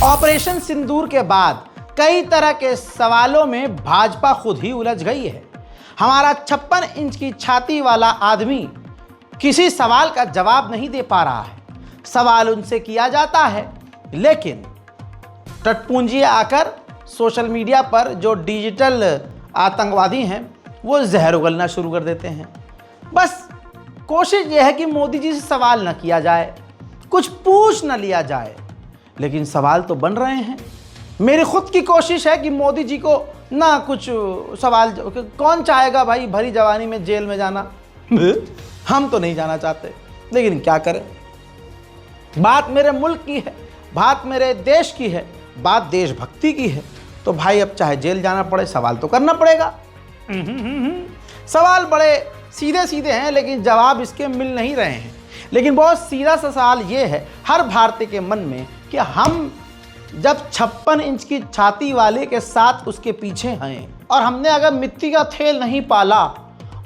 Operation सिंदूर के बाद कई तरह के सवालों में भाजपा खुद ही उलझ गई है। हमारा 56 इंच की छाती वाला आदमी किसी सवाल का जवाब नहीं दे पा रहा है। सवाल उनसे किया जाता है, लेकिन टटपूंजी आकर सोशल मीडिया पर जो डिजिटल आतंकवादी हैं वो जहर उगलना शुरू कर देते हैं। बस कोशिश यह है कि मोदी जी से सवाल न किया जाए, कुछ पूछ न लिया जाए, लेकिन सवाल तो बन रहे हैं। मेरी खुद की कोशिश है कि मोदी जी को ना कुछ सवाल, कौन चाहेगा भाई भरी जवानी में जेल में जाना हम तो नहीं जाना चाहते, लेकिन क्या करें। बात मेरे मुल्क की है, बात मेरे देश की है, बात देशभक्ति की है, तो भाई अब चाहे जेल जाना पड़े सवाल तो करना पड़ेगा। सवाल बड़े सीधे सीधे हैं, लेकिन जवाब इसके मिल नहीं रहे हैं। लेकिन बहुत सीधा सा सवाल ये है हर भारतीय के मन में कि हम जब 56 इंच की छाती वाले के साथ उसके पीछे हैं, और हमने अगर मिट्टी का थेल नहीं पाला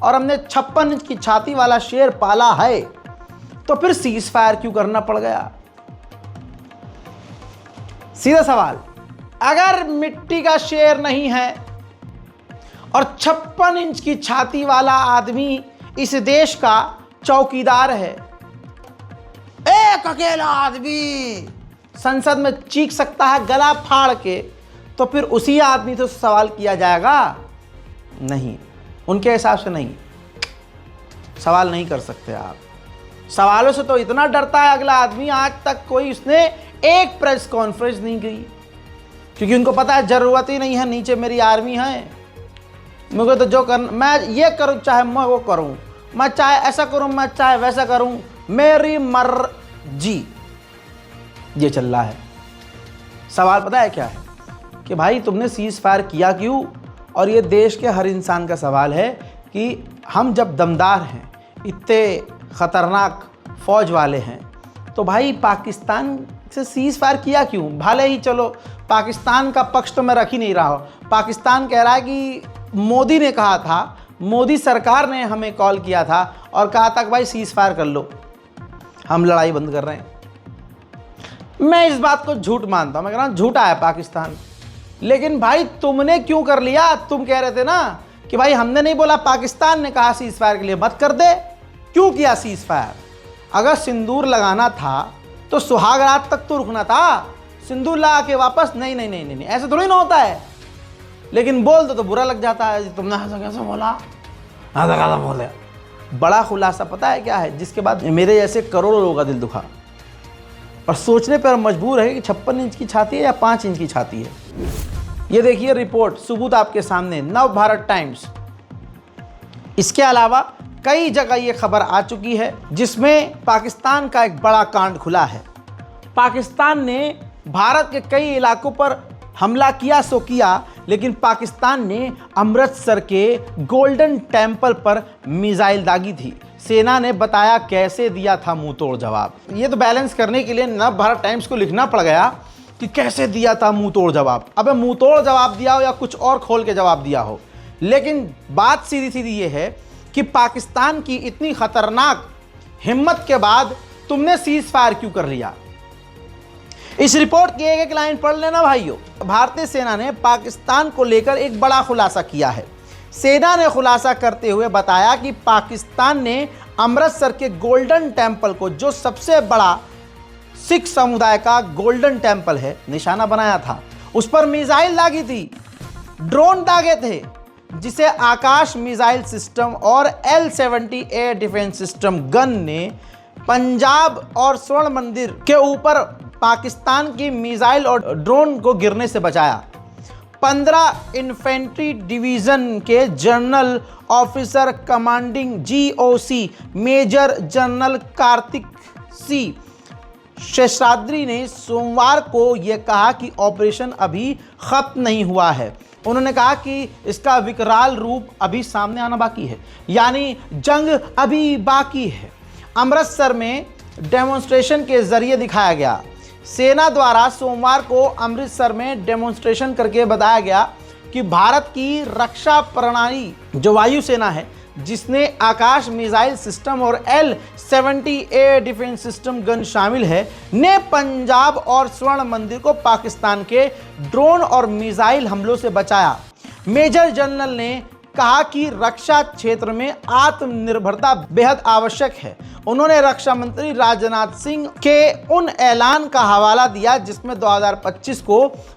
और हमने 56 इंच की छाती वाला शेर पाला है, तो फिर सीज फायर क्यों करना पड़ गया। सीधा सवाल, अगर मिट्टी का शेर नहीं है और 56 इंच की छाती वाला आदमी इस देश का चौकीदार है, एक अकेला आदमी संसद में चीख सकता है गला फाड़ के, तो फिर उसी आदमी से सवाल किया जाएगा? नहीं, उनके हिसाब से नहीं, सवाल नहीं कर सकते आप। सवालों से तो इतना डरता है अगला आदमी, आज तक कोई उसने एक प्रेस कॉन्फ्रेंस नहीं की, क्योंकि उनको पता है जरूरत ही नहीं है, नीचे मेरी आर्मी है, मुझे तो जो करना मैं ये करूं, चाहे मैं वो करूं, मैं चाहे ऐसा करूं, मैं चाहे वैसा करूं, मेरी मर्जी। ये चल रहा है। सवाल पता है क्या है कि भाई तुमने सीज फायर किया क्यों। और ये देश के हर इंसान का सवाल है कि हम जब दमदार हैं, इतने ख़तरनाक फ़ौज वाले हैं, तो भाई पाकिस्तान से सीज फायर किया क्यों। भले ही चलो पाकिस्तान का पक्ष तो मैं रख ही नहीं रहा हूँ, पाकिस्तान कह रहा है कि मोदी ने कहा था, मोदी सरकार ने हमें कॉल किया था और कहा था कि भाई सीज फायर कर लो, हम लड़ाई बंद कर रहे हैं। मैं इस बात को झूठ मानता हूँ, मैं कह रहा हूँ झूठा है पाकिस्तान। लेकिन भाई तुमने क्यों कर लिया। तुम कह रहे थे ना कि भाई हमने नहीं बोला, पाकिस्तान ने कहा सीज फायर के लिए, मत कर दे। क्यों किया सीज फायर। अगर सिंदूर लगाना था तो सुहाग रात तक तो रुकना था, सिंदूर लगा के वापस नहीं नहीं नहीं नहीं, ऐसे थोड़ी ना होता है। लेकिन बोल दो तो बुरा लग जाता है, तुमने ऐसा कैसे बोला, ऐसा कैसा बोले। बड़ा खुलासा पता है क्या है, जिसके बाद मेरे जैसे करोड़ों लोगों का दिल दुखा और सोचने पर मजबूर है कि 56 इंच की छाती है या 5 इंच की छाती है। ये देखिए रिपोर्ट, सबूत आपके सामने, नव भारत टाइम्स। इसके अलावा कई जगह ये खबर आ चुकी है जिसमें पाकिस्तान का एक बड़ा कांड खुला है। पाकिस्तान ने भारत के कई इलाकों पर हमला किया सो किया, लेकिन पाकिस्तान ने अमृतसर के गोल्डन टेम्पल पर मिसाइल दागी थी। सेना ने बताया कैसे दिया था मुंह तोड़ जवाब। ये तो बैलेंस करने के लिए नव भारत टाइम्स को लिखना पड़ गया कि कैसे दिया था मुंह तोड़ जवाब। अबे मुंह तोड़ जवाब दिया हो या कुछ और खोल के जवाब दिया हो, लेकिन बात सीधी सीधी ये है कि पाकिस्तान की इतनी खतरनाक हिम्मत के बाद तुमने सीज फायर क्यों कर लिया। इस रिपोर्ट की एक एक लाइन पढ़ लेना भाइयों। भारतीय सेना ने पाकिस्तान को लेकर एक बड़ा खुलासा किया है। सेना ने खुलासा करते हुए बताया कि पाकिस्तान ने अमृतसर के गोल्डन टेम्पल को, जो सबसे बड़ा सिख समुदाय का गोल्डन टेम्पल है, निशाना बनाया था। उस पर मिसाइल दागी थी, ड्रोन दागे थे, जिसे आकाश मिसाइल सिस्टम और L-70 air defence system gun ने पंजाब और स्वर्ण मंदिर के ऊपर पाकिस्तान की मिसाइल और ड्रोन को गिरने से बचाया। 15 इन्फेंट्री डिवीज़न के general officer commanding GOC major general Karthik C Seshadri ने सोमवार को यह कहा कि ऑपरेशन अभी खत्म नहीं हुआ है। उन्होंने कहा कि इसका विकराल रूप अभी सामने आना बाकी है, यानी जंग अभी बाकी है। अमृतसर में डेमोन्स्ट्रेशन के जरिए दिखाया गया। सेना द्वारा सोमवार को अमृतसर में डेमोन्स्ट्रेशन करके बताया गया कि भारत की रक्षा प्रणाली, जो वायुसेना है, जिसने आकाश मिसाइल सिस्टम और L-70A डिफेंस सिस्टम गन शामिल है, ने पंजाब और स्वर्ण मंदिर को पाकिस्तान के ड्रोन और मिसाइल हमलों से बचाया। मेजर जनरल ने कहा कि रक्षा क्षेत्र में आत्मनिर्भरता बेहद आवश्यक है। उन्होंने रक्षा मंत्री राजनाथ सिंह के उन ऐलान का हवाला दिया जिसमें 2025 को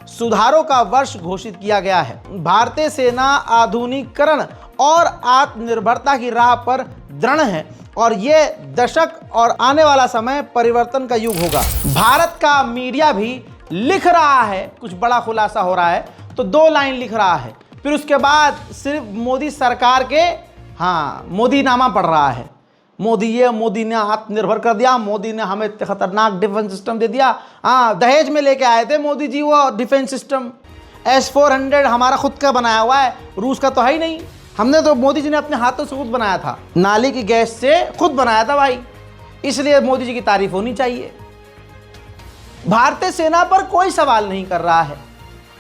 सुधारों का वर्ष घोषित किया गया है। भारतीय सेना आधुनिकीकरण और आत्मनिर्भरता की राह पर दृढ़ है और ये दशक और आने वाला समय परिवर्तन का युग होगा। भारत का मीडिया भी लिख रहा है, कुछ बड़ा खुलासा हो रहा है तो 2 लाइन लिख रहा है, फिर उसके बाद सिर्फ मोदी सरकार के मोदी नामा पढ़ रहा है। मोदी ने आत्मनिर्भर कर दिया, मोदी ने हमें खतरनाक डिफेंस सिस्टम दे दिया। दहेज में लेके आए थे मोदी जी वो डिफेंस सिस्टम। S-400 हमारा खुद का बनाया हुआ है, रूस का तो है ही नहीं। हमने तो मोदी जी ने अपने हाथों से खुद बनाया था, नाली की गैस से खुद बनाया था भाई, इसलिए मोदी जी की तारीफ होनी चाहिए। भारतीय सेना पर कोई सवाल नहीं कर रहा है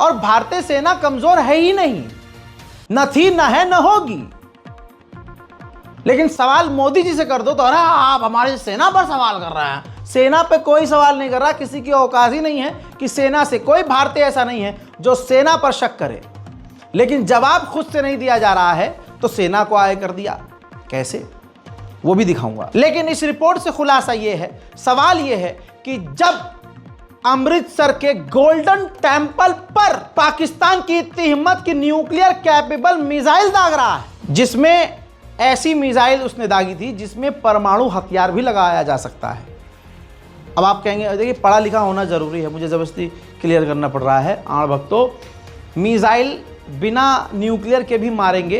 और भारतीय सेना कमजोर है ही नहीं, न थी, न है, न होगी। लेकिन सवाल मोदी जी से कर दो तो अरे आप हमारी सेना पर सवाल कर रहे हैं। सेना पे कोई सवाल नहीं कर रहा, किसी की औकात ही नहीं है कि सेना से, कोई भारतीय ऐसा नहीं है जो सेना पर शक करे। लेकिन जवाब खुद से नहीं दिया जा रहा है तो सेना को आए कर दिया, कैसे वो भी दिखाऊंगा। लेकिन इस रिपोर्ट से खुलासा ये है, सवाल ये है कि जब अमृतसर के गोल्डन टेंपल पर पाकिस्तान की इतनी हिम्मत की न्यूक्लियर कैपेबल मिसाइल दाग रहा है, जिसमें ऐसी मिसाइल उसने दागी थी जिसमें परमाणु हथियार भी लगाया जा सकता है। अब आप कहेंगे देखिए पढ़ा लिखा होना जरूरी है, मुझे ज़बरदस्ती क्लियर करना पड़ रहा है। आण भक्तों, मिसाइल बिना न्यूक्लियर के भी मारेंगे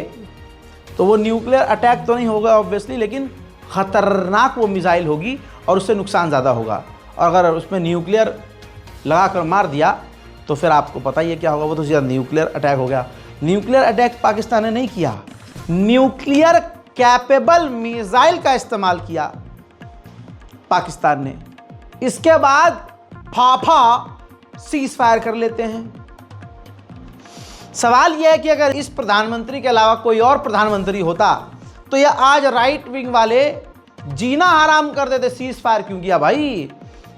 तो वो न्यूक्लियर अटैक तो नहीं होगा ऑब्वियसली, लेकिन ख़तरनाक वो मिसाइल होगी और उससे नुकसान ज़्यादा होगा। और अगर उसमें न्यूक्लियर लगा कर मार दिया तो फिर आपको पता ही है क्या होगा, वो तो सीधा न्यूक्लियर अटैक हो गया। न्यूक्लियर अटैक पाकिस्तान ने नहीं किया, न्यूक्लियर कैपेबल मिसाइल का इस्तेमाल किया पाकिस्तान ने। इसके बाद फाफा सीज फायर कर लेते हैं। सवाल यह है कि अगर इस प्रधानमंत्री के अलावा कोई और प्रधानमंत्री होता तो यह आज राइट विंग वाले जीना हराम कर देते। सीज फायर क्यों किया भाई,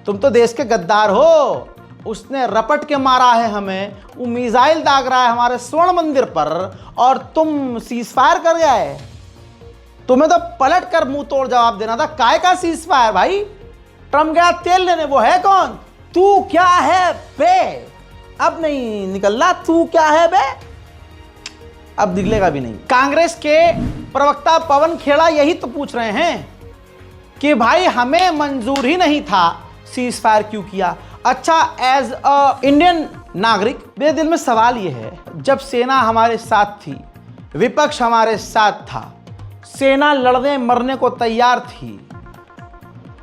तुम तो देश के गद्दार हो। उसने रपट के मारा है हमें, वो मिसाइल दाग रहा है हमारे स्वर्ण मंदिर पर और तुम सीज फायर कर गए। तुम्हें तो पलट कर मुंह तोड़ जवाब देना था, काय का सीज फायर भाई। ट्रम्प गया तेल लेने, वो है कौन? तू क्या है बे? अब नहीं निकलना, तू क्या है बे, अब निकलेगा भी नहीं। कांग्रेस के प्रवक्ता पवन खेड़ा यही तो पूछ रहे हैं कि भाई हमें मंजूर ही नहीं था, सीज फायर क्यों किया। अच्छा, एज अ इंडियन नागरिक मेरे दिल में सवाल यह है, जब सेना हमारे साथ थी, विपक्ष हमारे साथ था, सेना लड़ने मरने को तैयार थी,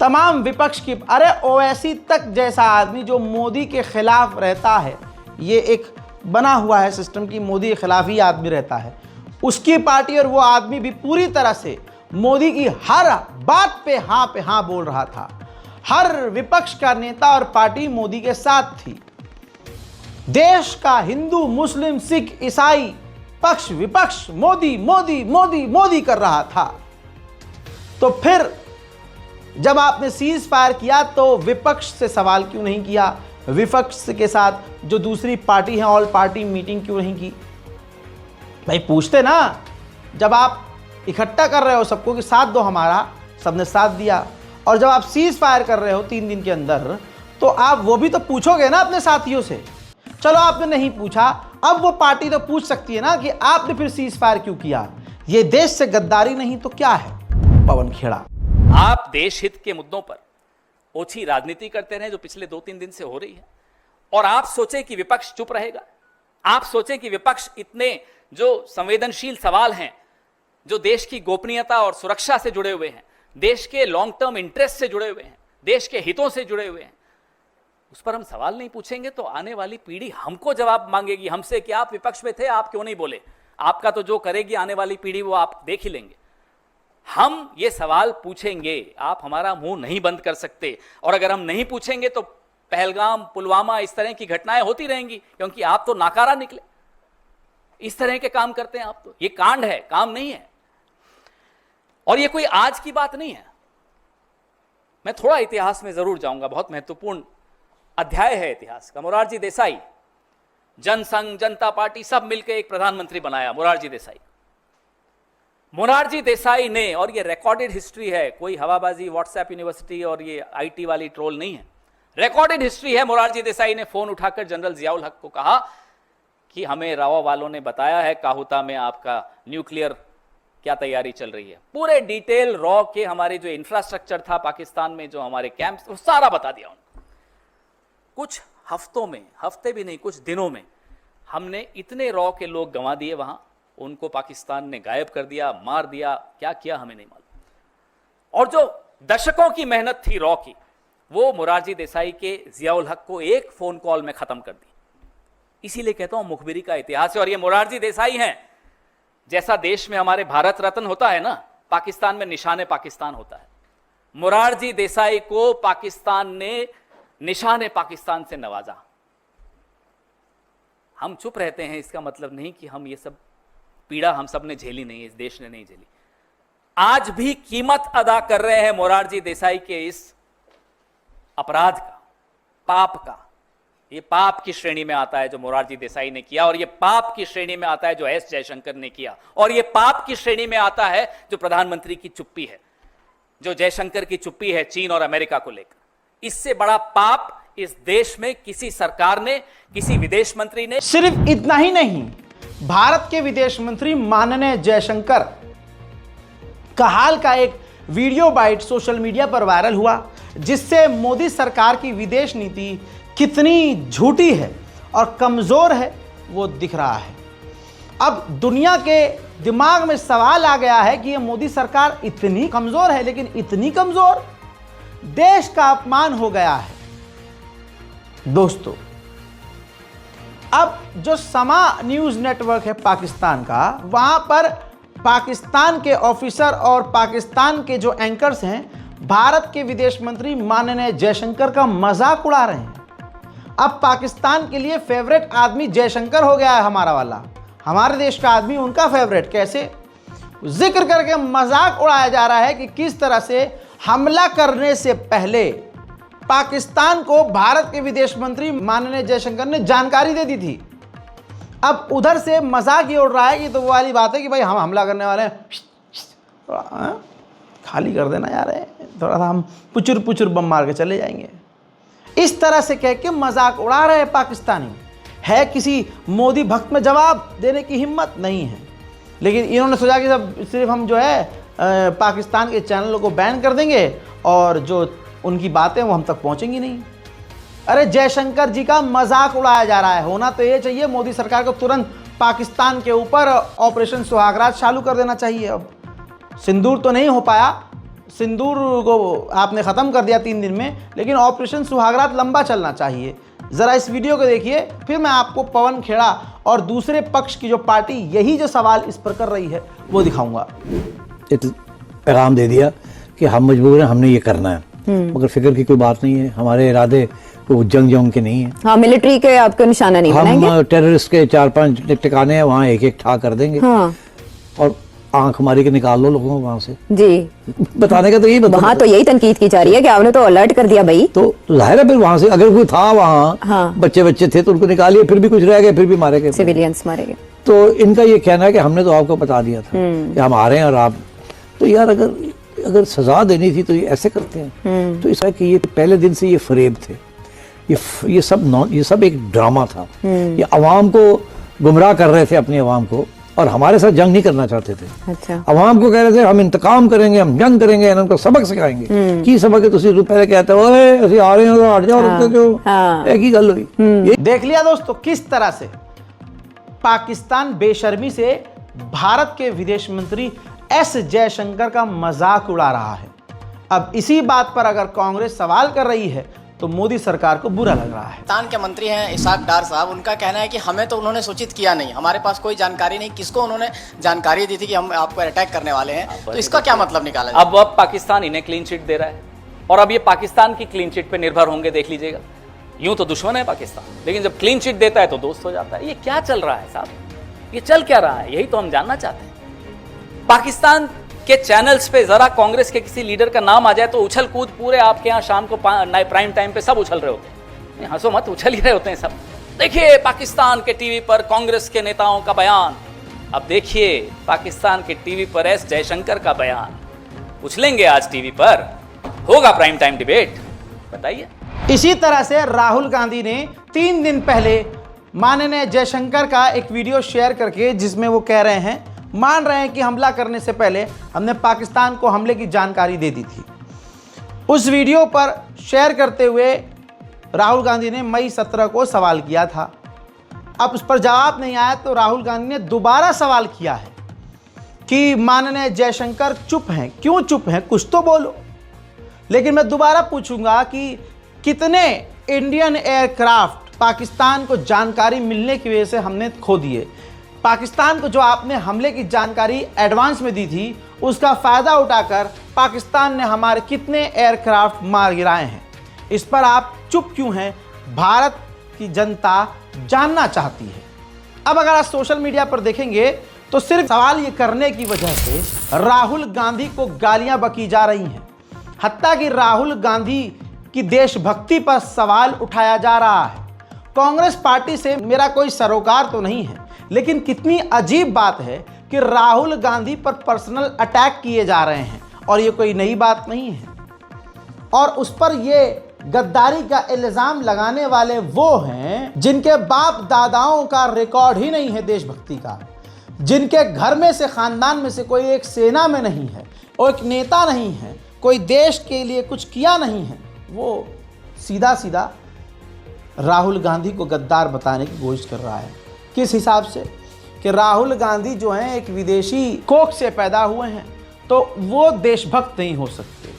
तमाम विपक्ष की, अरे ओवैसी तक जैसा आदमी जो मोदी के खिलाफ रहता है, ये एक बना हुआ है सिस्टम की मोदी के खिलाफ ही आदमी रहता है, उसकी पार्टी और वो आदमी भी पूरी तरह से मोदी की हर बात पे हाँ बोल रहा था। हर विपक्ष का नेता और पार्टी मोदी के साथ थी। देश का हिंदू मुस्लिम सिख ईसाई पक्ष विपक्ष मोदी मोदी मोदी मोदी कर रहा था। तो फिर जब आपने सीज फायर किया तो विपक्ष से सवाल क्यों नहीं किया? विपक्ष के साथ जो दूसरी पार्टी है ऑल पार्टी मीटिंग क्यों नहीं की? भाई पूछते ना, जब आप इकट्ठा कर रहे हो सबको कि साथ दो हमारा, सबने साथ दिया, और जब आप सीज फायर कर रहे हो 3 दिन के अंदर तो आप वो भी तो पूछोगे ना अपने साथियों से। चलो आपने नहीं पूछा, अब वो पार्टी तो पूछ सकती है ना कि आपने फिर सीज फायर क्यों किया। ये देश से गद्दारी नहीं तो क्या है? पवन खेड़ा, आप देश हित के मुद्दों पर ओछी राजनीति करते रहे जो पिछले 2-3 दिन से हो रही है, और आप सोचें कि विपक्ष चुप रहेगा। आप सोचें कि विपक्ष इतने जो संवेदनशील सवाल हैं, जो देश की गोपनीयता और सुरक्षा से जुड़े हुए हैं, देश के लॉन्ग टर्म इंटरेस्ट से जुड़े हुए हैं, देश के हितों से जुड़े हुए हैं, उस पर हम सवाल नहीं पूछेंगे तो आने वाली पीढ़ी हमको जवाब मांगेगी हमसे कि आप विपक्ष में थे, आप क्यों नहीं बोले। आपका तो जो करेगी आने वाली पीढ़ी वो आप देख ही लेंगे। हम ये सवाल पूछेंगे, आप हमारा मुंह नहीं बंद कर सकते, और अगर हम नहीं पूछेंगे तो पहलगाम पुलवामा इस तरह की घटनाएं होती रहेंगी, क्योंकि आप तो नाकारा निकले। इस तरह के काम करते हैं आप, तो ये कांड है, काम नहीं है। और ये कोई आज की बात नहीं है। मैं थोड़ा इतिहास में जरूर जाऊंगा, बहुत महत्वपूर्ण अध्याय है इतिहास का। मोरारजी देसाई, जनसंघ, जनता पार्टी सब मिलकर एक प्रधानमंत्री बनाया, मोरारजी देसाई। मोरारजी देसाई ने, और ये रिकॉर्डेड हिस्ट्री है, कोई हवाबाजी व्हाट्सएप यूनिवर्सिटी और ये आईटी वाली ट्रोल नहीं है, रिकॉर्डेड हिस्ट्री है। मोरारजी देसाई ने फोन उठाकर जनरल जियाउल हक को कहा कि हमें रावा वालों ने बताया है काहुता में आपका न्यूक्लियर क्या तैयारी चल रही है। पूरे डिटेल रॉ के हमारे जो इंफ्रास्ट्रक्चर था पाकिस्तान में, जो हमारे कैंप्स, वो सारा बता दिया उनको। कुछ हफ्तों में, हफ्ते भी नहीं, कुछ दिनों में हमने इतने रॉ के लोग गंवा दिए वहां, उनको पाकिस्तान ने गायब कर दिया, मार दिया, क्या किया हमें नहीं मालूम। और जो दशकों की मेहनत थी रॉ की, वो मोरारजी देसाई के जियाउल हक को एक फोन कॉल में खत्म कर दी। इसीलिए कहता हूं मुखबिरी का इतिहास है। और ये मोरारजी देसाई हैं। जैसा देश में हमारे भारत रत्न होता है ना, पाकिस्तान में निशाने पाकिस्तान होता है। मोरारजी देसाई को पाकिस्तान ने निशाने पाकिस्तान से नवाजा। हम चुप रहते हैं, इसका मतलब नहीं कि हम ये सब पीड़ा हम सब ने झेली नहीं है, इस देश ने नहीं झेली। आज भी कीमत अदा कर रहे हैं मोरारजी देसाई के इस अपराध का, पाप का। ये पाप की श्रेणी में आता है जो मोरारजी देसाई ने किया, और ये पाप की श्रेणी में आता है जो एस जयशंकर ने किया, और ये पाप की श्रेणी में आता है जो प्रधानमंत्री की चुप्पी है, जो जयशंकर की चुप्पी है चीन और अमेरिका को लेकर। इससे बड़ा पाप इस देश में किसी सरकार ने, किसी विदेश मंत्री ने। सिर्फ इतना ही नहीं, भारत के विदेश मंत्री माननीय जयशंकर का हाल का एक वीडियो बाइट सोशल मीडिया पर वायरल हुआ, जिससे मोदी सरकार की विदेश नीति कितनी झूठी है और कमजोर है वो दिख रहा है। अब दुनिया के दिमाग में सवाल आ गया है कि ये मोदी सरकार इतनी कमजोर है, लेकिन इतनी कमजोर, देश का अपमान हो गया है। दोस्तों, अब जो समा न्यूज नेटवर्क है पाकिस्तान का, वहां पर पाकिस्तान के ऑफिसर और पाकिस्तान के जो एंकर्स हैं, भारत के विदेश मंत्री माननीय जयशंकर का मजाक उड़ा रहे हैं। अब पाकिस्तान के लिए फेवरेट आदमी जयशंकर हो गया है हमारा वाला, हमारे देश का आदमी उनका फेवरेट। कैसे? जिक्र करके मजाक उड़ाया जा रहा है कि किस तरह से हमला करने से पहले पाकिस्तान को भारत के विदेश मंत्री माननीय जयशंकर ने जानकारी दे दी थी। अब उधर से मजाक ये उड़ रहा है कि तो वो वाली बात है कि भाई हम हमला करने वाले हैं, थोड़ा खाली कर देना यार, थोड़ा सा हम पुचुर पुचुर बम मार के चले जाएंगे। इस तरह से कह के मजाक उड़ा रहे हैं पाकिस्तानी। है किसी मोदी भक्त में जवाब देने की हिम्मत नहीं है, लेकिन इन्होंने सोचा कि सब सिर्फ हम जो है पाकिस्तान के चैनलों को बैन कर देंगे और जो उनकी बातें वो हम तक पहुंचेंगी नहीं। अरे जयशंकर जी का मजाक उड़ाया जा रहा है। होना तो ये चाहिए, मोदी सरकार को तुरंत पाकिस्तान के ऊपर ऑपरेशन सुहागरात चालू कर देना चाहिए। अब सिंदूर तो नहीं हो पाया, सिंदूर को आपने ख़त्म कर दिया 3 दिन में, लेकिन ऑपरेशन सुहागरात लंबा चलना चाहिए। ज़रा इस वीडियो को देखिए, फिर मैं आपको पवन खेड़ा और दूसरे पक्ष की जो पार्टी यही जो सवाल इस पर कर रही है वो दिखाऊंगा। पैगाम दे दिया कि हम मजबूर हैं, हमने ये करना है, मगर फिक्र की कोई बात नहीं है। हमारे इरादे वो जंग के नहीं है। हाँ, मिलिट्री के आपको निशाना नहीं बनाएंगे। हम टेररिस्ट के 4-5 ठिकाने हैं, वहाँ एक ठा कर देंगे। हाँ। और आंख मारी के निकाल लो लोगों को वहां से। जी, बताने का तो यही बता। वहाँ तो यही तनकीद की जा रही है कि आपने तो अलर्ट कर दिया भाई। तो जाहिर है फिर वहां से अगर कोई था वहाँ, हाँ, बच्चे थे तो उनको निकालिए, फिर भी कुछ रह गए, फिर भी मारे गए, सिविलियंस मारे गए। तो इनका ये कहना है कि हमने तो आपको बता दिया था कि हम आ रहे हैं और आप, तो यार अगर सजा देनी थी तो ये ऐसे करते हैं। तो इसका कि ये पहले दिन से ये फरेब थे, ये सब एक ड्रामा था। ये अवाम को गुमराह कर रहे थे, अपनी अवाम को, और हमारे साथ जंग नहीं करना चाहते थे। अच्छा। अवाम को कह रहे थे हम इंतकाम करेंगे, हम जंग करेंगे, उनको सबक सिखाएंगे। की सबक है? तुसी पहले कहते हो ऐसे आ रहे हो, हट जाओ, रुक जाओ, एक ही गल हुई। देख लिया दोस्तों किस तरह से पाकिस्तान बेशर्मी से भारत के विदेश मंत्री एस जयशंकर का मजाक उड़ा रहा है। अब इसी बात पर अगर कांग्रेस सवाल कर रही है तो मोदी सरकार को बुरा लग रहा है। पाकिस्तान के मंत्री हैं इसाक डार साहब, उनका कहना है कि हमें तो उन्होंने सूचित किया नहीं, हमारे पास कोई जानकारी नहीं। किसको उन्होंने जानकारी दी थी कि हम आपको अटैक करने वाले हैं? तो इसका क्या मतलब निकाला जाए? अब पाकिस्तान इन्हें क्लीन चिट दे रहा है और अब ये पाकिस्तान की क्लीन चिट पे निर्भर होंगे, देख लीजिएगा। यूं तो दुश्मन है पाकिस्तान, लेकिन जब क्लीन चिट देता है तो दोस्त हो जाता है। ये क्या चल रहा है साहब? ये चल क्या रहा है? यही तो हम जानना चाहते हैं। पाकिस्तान के चैनल्स पे जरा कांग्रेस के किसी लीडर का नाम आ जाए तो उछल कूद पूरे आपके यहाँ शाम को प्राइम टाइम पे सब उछल रहे होते हैं। हंसो मत, उछल ही रहे होते हैं सब। देखिए पाकिस्तान के टीवी पर कांग्रेस के नेताओं का बयान, अब देखिए पाकिस्तान के टीवी पर एस जयशंकर का बयान। उछलेंगे आज टीवी पर, होगा प्राइम टाइम डिबेट, बताइए। इसी तरह से राहुल गांधी ने 3 दिन पहले माननीय जयशंकर का एक वीडियो शेयर करके, जिसमें वो कह रहे हैं, मान रहे हैं कि हमला करने से पहले हमने पाकिस्तान को हमले की जानकारी दे दी थी। उस वीडियो पर शेयर करते हुए राहुल गांधी ने मई 17 को सवाल किया था। अब उस पर जवाब नहीं आया तो राहुल गांधी ने दोबारा सवाल किया है कि माननीय जयशंकर चुप हैं, क्यों चुप हैं, कुछ तो बोलो। लेकिन मैं दोबारा पूछूंगा कि कितने इंडियन एयरक्राफ्ट पाकिस्तान को जानकारी मिलने की वजह से हमने खो दिए। पाकिस्तान को जो आपने हमले की जानकारी एडवांस में दी थी, उसका फ़ायदा उठाकर पाकिस्तान ने हमारे कितने एयरक्राफ्ट मार गिराए हैं। इस पर आप चुप क्यों हैं, भारत की जनता जानना चाहती है। अब अगर आप सोशल मीडिया पर देखेंगे तो सिर्फ सवाल ये करने की वजह से राहुल गांधी को गालियां बकी जा रही हैं। हत्ता कि राहुल गांधी की देशभक्ति पर सवाल उठाया जा रहा है। कांग्रेस पार्टी से मेरा कोई सरोकार तो नहीं है, लेकिन कितनी अजीब बात है कि राहुल गांधी पर पर्सनल अटैक किए जा रहे हैं और ये कोई नई बात नहीं है। और उस पर ये गद्दारी का इल्ज़ाम लगाने वाले वो हैं जिनके बाप दादाओं का रिकॉर्ड ही नहीं है देशभक्ति का, जिनके घर में से, खानदान में से कोई एक सेना में नहीं है और एक नेता नहीं है, कोई देश के लिए कुछ किया नहीं है। वो सीधा सीधा राहुल गांधी को गद्दार बताने की कोशिश कर रहा है। किस हिसाब से कि राहुल गांधी जो हैं एक विदेशी कोख से पैदा हुए हैं तो वो देशभक्त नहीं हो सकते।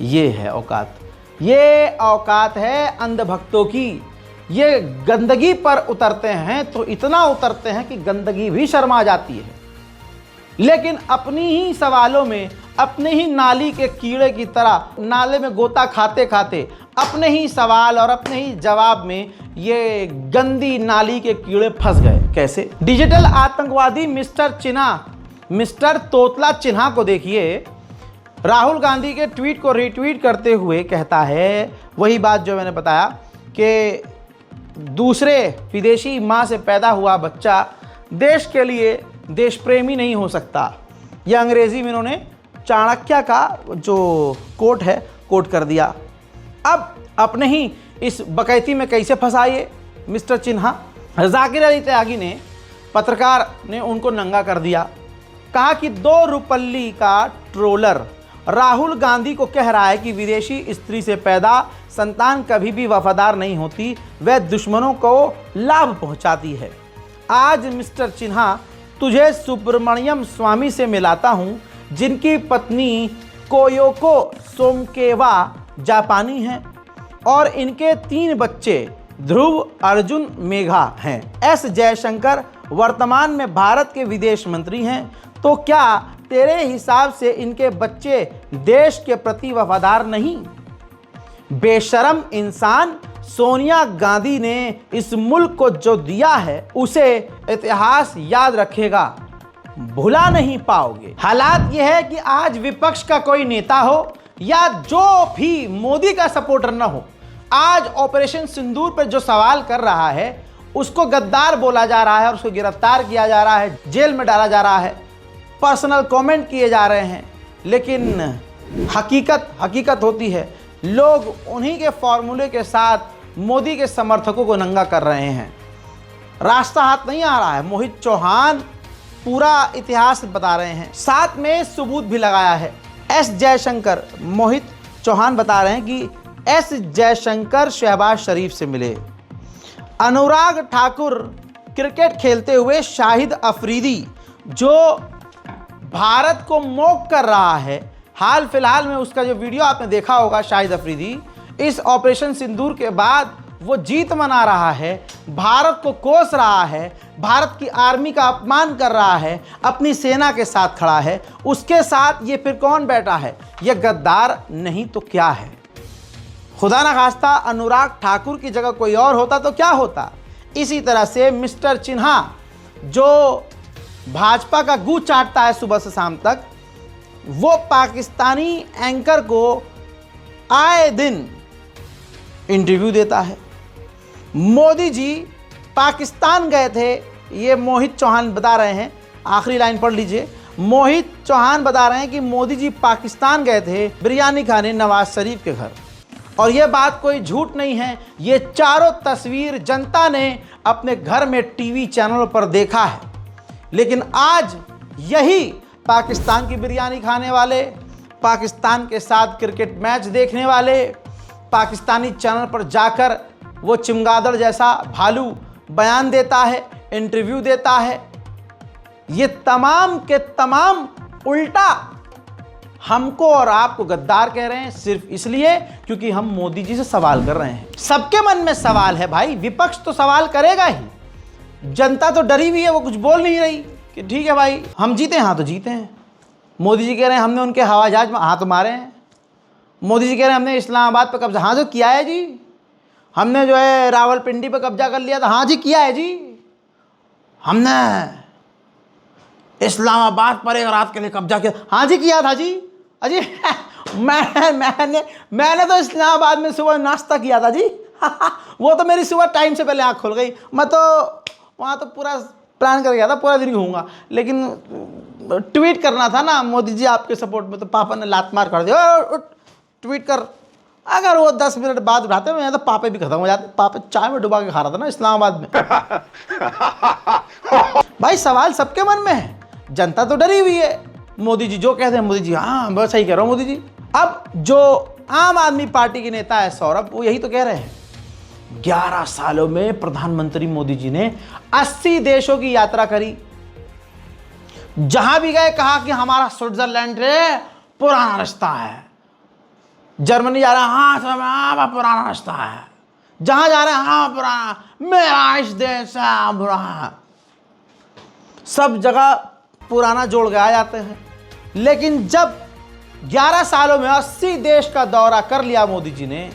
ये है औकात, ये औकात है अंधभक्तों की। ये गंदगी पर उतरते हैं तो इतना उतरते हैं कि गंदगी भी शर्मा जाती है, लेकिन अपनी ही सवालों में, अपने ही नाली के कीड़े की तरह नाले में गोता खाते खाते अपने ही सवाल और अपने ही जवाब में ये गंदी नाली के कीड़े फंस गए। कैसे? डिजिटल आतंकवादी मिस्टर चिन्हा, मिस्टर तोतला चिन्हा को देखिए, राहुल गांधी के ट्वीट को रीट्वीट करते हुए कहता है वही बात जो मैंने बताया कि दूसरे विदेशी माँ से पैदा हुआ बच्चा देश के लिए देश प्रेमी नहीं हो सकता। यह अंग्रेज़ी में इन्होंने चाणक्य का जो कोट है कोट कर दिया। अब अपने ही इस बकैती में कैसे फंसाइए मिस्टर चिन्हा। जाकिर अली त्यागी ने, पत्रकार ने उनको नंगा कर दिया। कहा कि 2 रुपल्ली का ट्रोलर राहुल गांधी को कह रहा है कि विदेशी स्त्री से पैदा संतान कभी भी वफादार नहीं होती, वह दुश्मनों को लाभ पहुंचाती है। आज मिस्टर चिन्हा तुझे सुब्रमण्यम स्वामी से मिलाता हूँ, जिनकी पत्नी कोयोको सोमकेवा जापानी हैं और इनके 3 बच्चे ध्रुव, अर्जुन, मेघा हैं। एस जयशंकर वर्तमान में भारत के विदेश मंत्री हैं, तो क्या तेरे हिसाब से इनके बच्चे देश के प्रति वफादार नहीं? बेशरम इंसान, सोनिया गांधी ने इस मुल्क को जो दिया है उसे इतिहास याद रखेगा, भुला नहीं पाओगे। हालात यह है कि आज विपक्ष का कोई नेता हो या जो भी मोदी का सपोर्टर न हो, आज ऑपरेशन सिंदूर पर जो सवाल कर रहा है उसको गद्दार बोला जा रहा है और उसको गिरफ्तार किया जा रहा है, जेल में डाला जा रहा है, पर्सनल कमेंट किए जा रहे हैं। लेकिन हकीकत होती है, लोग उन्हीं के फॉर्मूले के साथ मोदी के समर्थकों को नंगा कर रहे हैं। रास्ता हाथ नहीं आ रहा है। मोहित चौहान पूरा इतिहास बता रहे हैं, साथ में सबूत भी लगाया है। एस जयशंकर, मोहित चौहान बता रहे हैं कि एस जयशंकर शहबाज शरीफ से मिले। अनुराग ठाकुर क्रिकेट खेलते हुए शाहिद अफरीदी जो भारत को मॉक कर रहा है, हाल फिलहाल में उसका जो वीडियो आपने देखा होगा, शाहिद अफरीदी इस ऑपरेशन सिंदूर के बाद वो जीत मना रहा है, भारत को कोस रहा है, भारत की आर्मी का अपमान कर रहा है, अपनी सेना के साथ खड़ा है। उसके साथ ये फिर कौन बैठा है? ये गद्दार नहीं तो क्या है? खुदा न खास्ता अनुराग ठाकुर की जगह कोई और होता तो क्या होता? इसी तरह से मिस्टर चिन्हा जो भाजपा का गू चाटता है सुबह से शाम तक, वो पाकिस्तानी एंकर को आए दिन इंटरव्यू देता है। मोदी जी पाकिस्तान गए थे, ये मोहित चौहान बता रहे हैं, आखिरी लाइन पढ़ लीजिए। मोहित चौहान बता रहे हैं कि मोदी जी पाकिस्तान गए थे बिरयानी खाने नवाज शरीफ के घर, और ये बात कोई झूठ नहीं है, ये चारों तस्वीर जनता ने अपने घर में टीवी चैनलों पर देखा है। लेकिन आज यही पाकिस्तान की बिरयानी खाने वाले, पाकिस्तान के साथ क्रिकेट मैच देखने वाले, पाकिस्तानी चैनल पर जाकर वो चमगादड़ जैसा भालू बयान देता है, इंटरव्यू देता है, ये तमाम के तमाम उल्टा हमको और आपको गद्दार कह रहे हैं सिर्फ इसलिए क्योंकि हम मोदी जी से सवाल कर रहे हैं। सबके मन में सवाल है भाई, विपक्ष तो सवाल करेगा ही, जनता तो डरी हुई है, वो कुछ बोल नहीं रही कि ठीक है भाई हम जीते हैं, हाँ तो जीते हैं। मोदी जी कह रहे हैं हमने उनके हवाई जहाज में हाथ मारे हैं। मोदी जी कह रहे हैं हमने इस्लामाबाद पर कब्जा, हाँ जो किया है जी। हमने जो है रावलपिंडी पर कब्जा कर लिया था, हाँ जी किया है जी। हमने इस्लामाबाद पर एक रात के लिए कब्जा किया, हाँ जी किया था जी। अजी मैंने तो इस्लामाबाद में सुबह नाश्ता किया था जी। वो तो मेरी सुबह टाइम से पहले आँख खुल गई, मैं तो वहाँ तो पूरा प्लान कर गया था, पूरा दिन घूमूंगा, लेकिन ट्वीट करना था ना मोदी जी आपके सपोर्ट में, तो पापा ने लात मार कर दिया, ट्वीट कर। अगर वो 10 मिनट बाद उठाते मैं तो पापे भी खत्म हो जाते। पापे चाय में डुबा के खा रहा था ना इस्लामाबाद में। भाई सवाल सबके मन में है, जनता तो डरी हुई है। मोदी जी जो कहते हैं, मोदी जी हाँ मैं सही कह रहा हूँ मोदी जी। अब जो आम आदमी पार्टी के नेता है सौरभ, वो यही तो कह रहे हैं 11 सालों में प्रधानमंत्री मोदी जी ने 80 देशों की यात्रा करी। जहां भी गए कहा कि हमारा स्विट्जरलैंड रे पुराना रास्ता है। जर्मनी जा रहे हैं, हाँ पुराना रास्ता है। जहां जा रहे हैं, हाँ पुराना, मेरा इस देश है पुराना। सब जगह पुराना जोड़ के आ जाते हैं। लेकिन जब 11 सालों में 80 देश का दौरा कर लिया मोदी जी ने,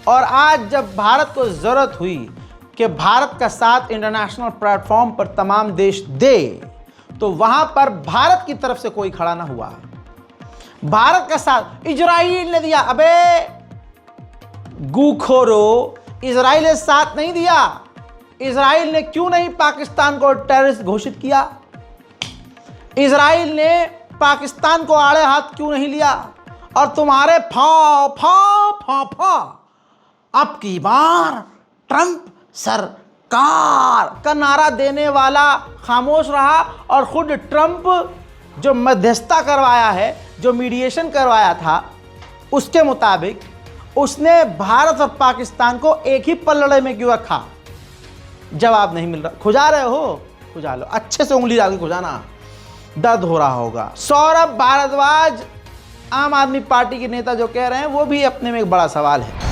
और आज जब भारत को जरूरत हुई कि भारत का साथ इंटरनेशनल प्लेटफॉर्म पर तमाम देश दे, तो वहां पर भारत की तरफ से कोई खड़ा ना हुआ। भारत का साथ इजराइल ने दिया। अबे गूखोरो, इजराइल ने साथ नहीं दिया। इजराइल ने क्यों नहीं पाकिस्तान को टेररिस्ट घोषित किया? इजराइल ने पाकिस्तान को आड़े हाथ क्यों नहीं लिया? और तुम्हारे फा फा फा फा अब की बार ट्रंप सरकार का नारा देने वाला खामोश रहा, और खुद ट्रंप जो मध्यस्थता करवाया है, जो मीडिएशन करवाया था, उसके मुताबिक उसने भारत और पाकिस्तान को एक ही पलड़े में क्यों रखा? जवाब नहीं मिल रहा। खुजा रहे हो, खुजा लो, अच्छे से उंगली डाल के खुजाना, दर्द हो रहा होगा। सौरभ भारद्वाज आम आदमी पार्टी के नेता जो कह रहे हैं, वो भी अपने में एक बड़ा सवाल है।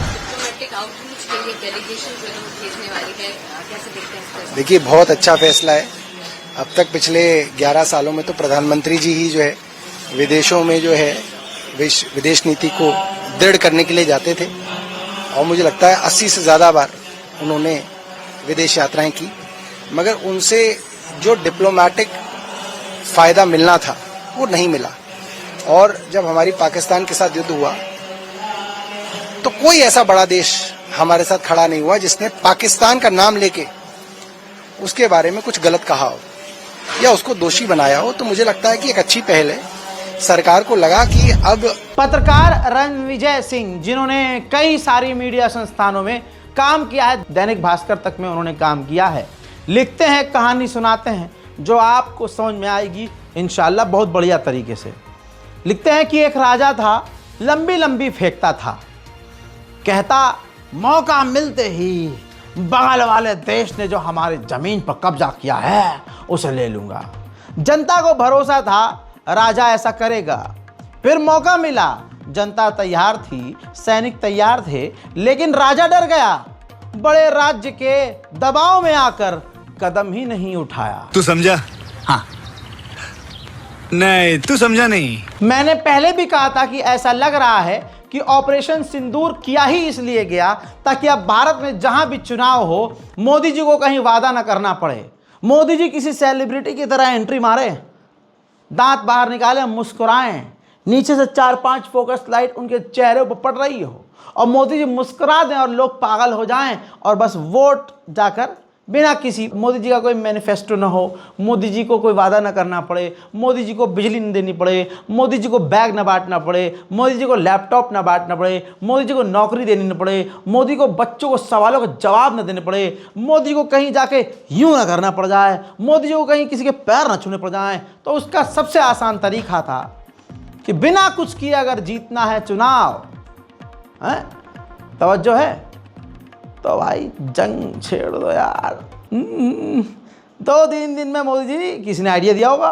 देखिए बहुत अच्छा फैसला है। अब तक पिछले 11 सालों में तो प्रधानमंत्री जी ही जो है विदेशों में जो है विदेश नीति को दृढ़ करने के लिए जाते थे, और मुझे लगता है 80 से ज़्यादा बार उन्होंने विदेश यात्राएं की, मगर उनसे जो डिप्लोमेटिक फ़ायदा मिलना था वो नहीं मिला। और जब हमारी पाकिस्तान के साथ युद्ध हुआ तो कोई ऐसा बड़ा देश हमारे साथ खड़ा नहीं हुआ जिसने पाकिस्तान का नाम लेके उसके बारे में कुछ गलत कहा हो या उसको दोषी बनाया हो। तो मुझे लगता है कि एक अच्छी पहल है। सरकार को लगा कि अब पत्रकार रणविजय सिंह, जिन्होंने कई सारी मीडिया संस्थानों में काम किया है, दैनिक भास्कर तक में उन्होंने काम किया है, लिखते हैं, कहानी सुनाते हैं जो आपको समझ में आएगी इंशाल्लाह बहुत बढ़िया तरीके से। लिखते हैं कि एक राजा था, लंबी लंबी फेंकता था, कहता मौका मिलते ही बगल वाले देश ने जो हमारी जमीन पर कब्जा किया है उसे ले लूंगा। जनता को भरोसा था राजा ऐसा करेगा। फिर मौका मिला, जनता तैयार थी, सैनिक तैयार थे, लेकिन राजा डर गया। बड़े राज्य के दबाव में आकर कदम ही नहीं उठाया। तू समझा? हाँ। नहीं, तू समझा नहीं। मैंने पहले भी कहा था कि ऐसा लग रहा है कि ऑपरेशन सिंदूर किया ही इसलिए गया ताकि अब भारत में जहां भी चुनाव हो, मोदी जी को कहीं वादा ना करना पड़े। मोदी जी किसी सेलिब्रिटी की तरह एंट्री मारे, दांत बाहर निकाले, मुस्कुराएं, नीचे से 4-5 फोकस लाइट उनके चेहरे पर पड़ रही हो और मोदी जी मुस्कुरा दें और लोग पागल हो जाएं और बस वोट जाकर बिना किसी मोदी जी का कोई मैनिफेस्टो ना हो, मोदी जी को कोई वादा ना करना पड़े, मोदी जी को बिजली न देनी पड़े, मोदी जी को बैग ना बांटना पड़े, मोदी जी को लैपटॉप ना बांटना पड़े, मोदी जी को नौकरी देनी न पड़े, मोदी को बच्चों को सवालों का जवाब न देने पड़े, मोदी को कहीं जाके यूं ना करना पड़ जाए, मोदी जी को कहीं किसी के पैर ना छूने पड़ जाए। तो उसका सबसे आसान तरीका था कि बिना कुछ किए अगर जीतना है चुनाव, है तवज्जो है, तो भाई जंग छेड़ दो यार। 2-3 दिन में मोदी जी, किसी ने आइडिया दिया होगा,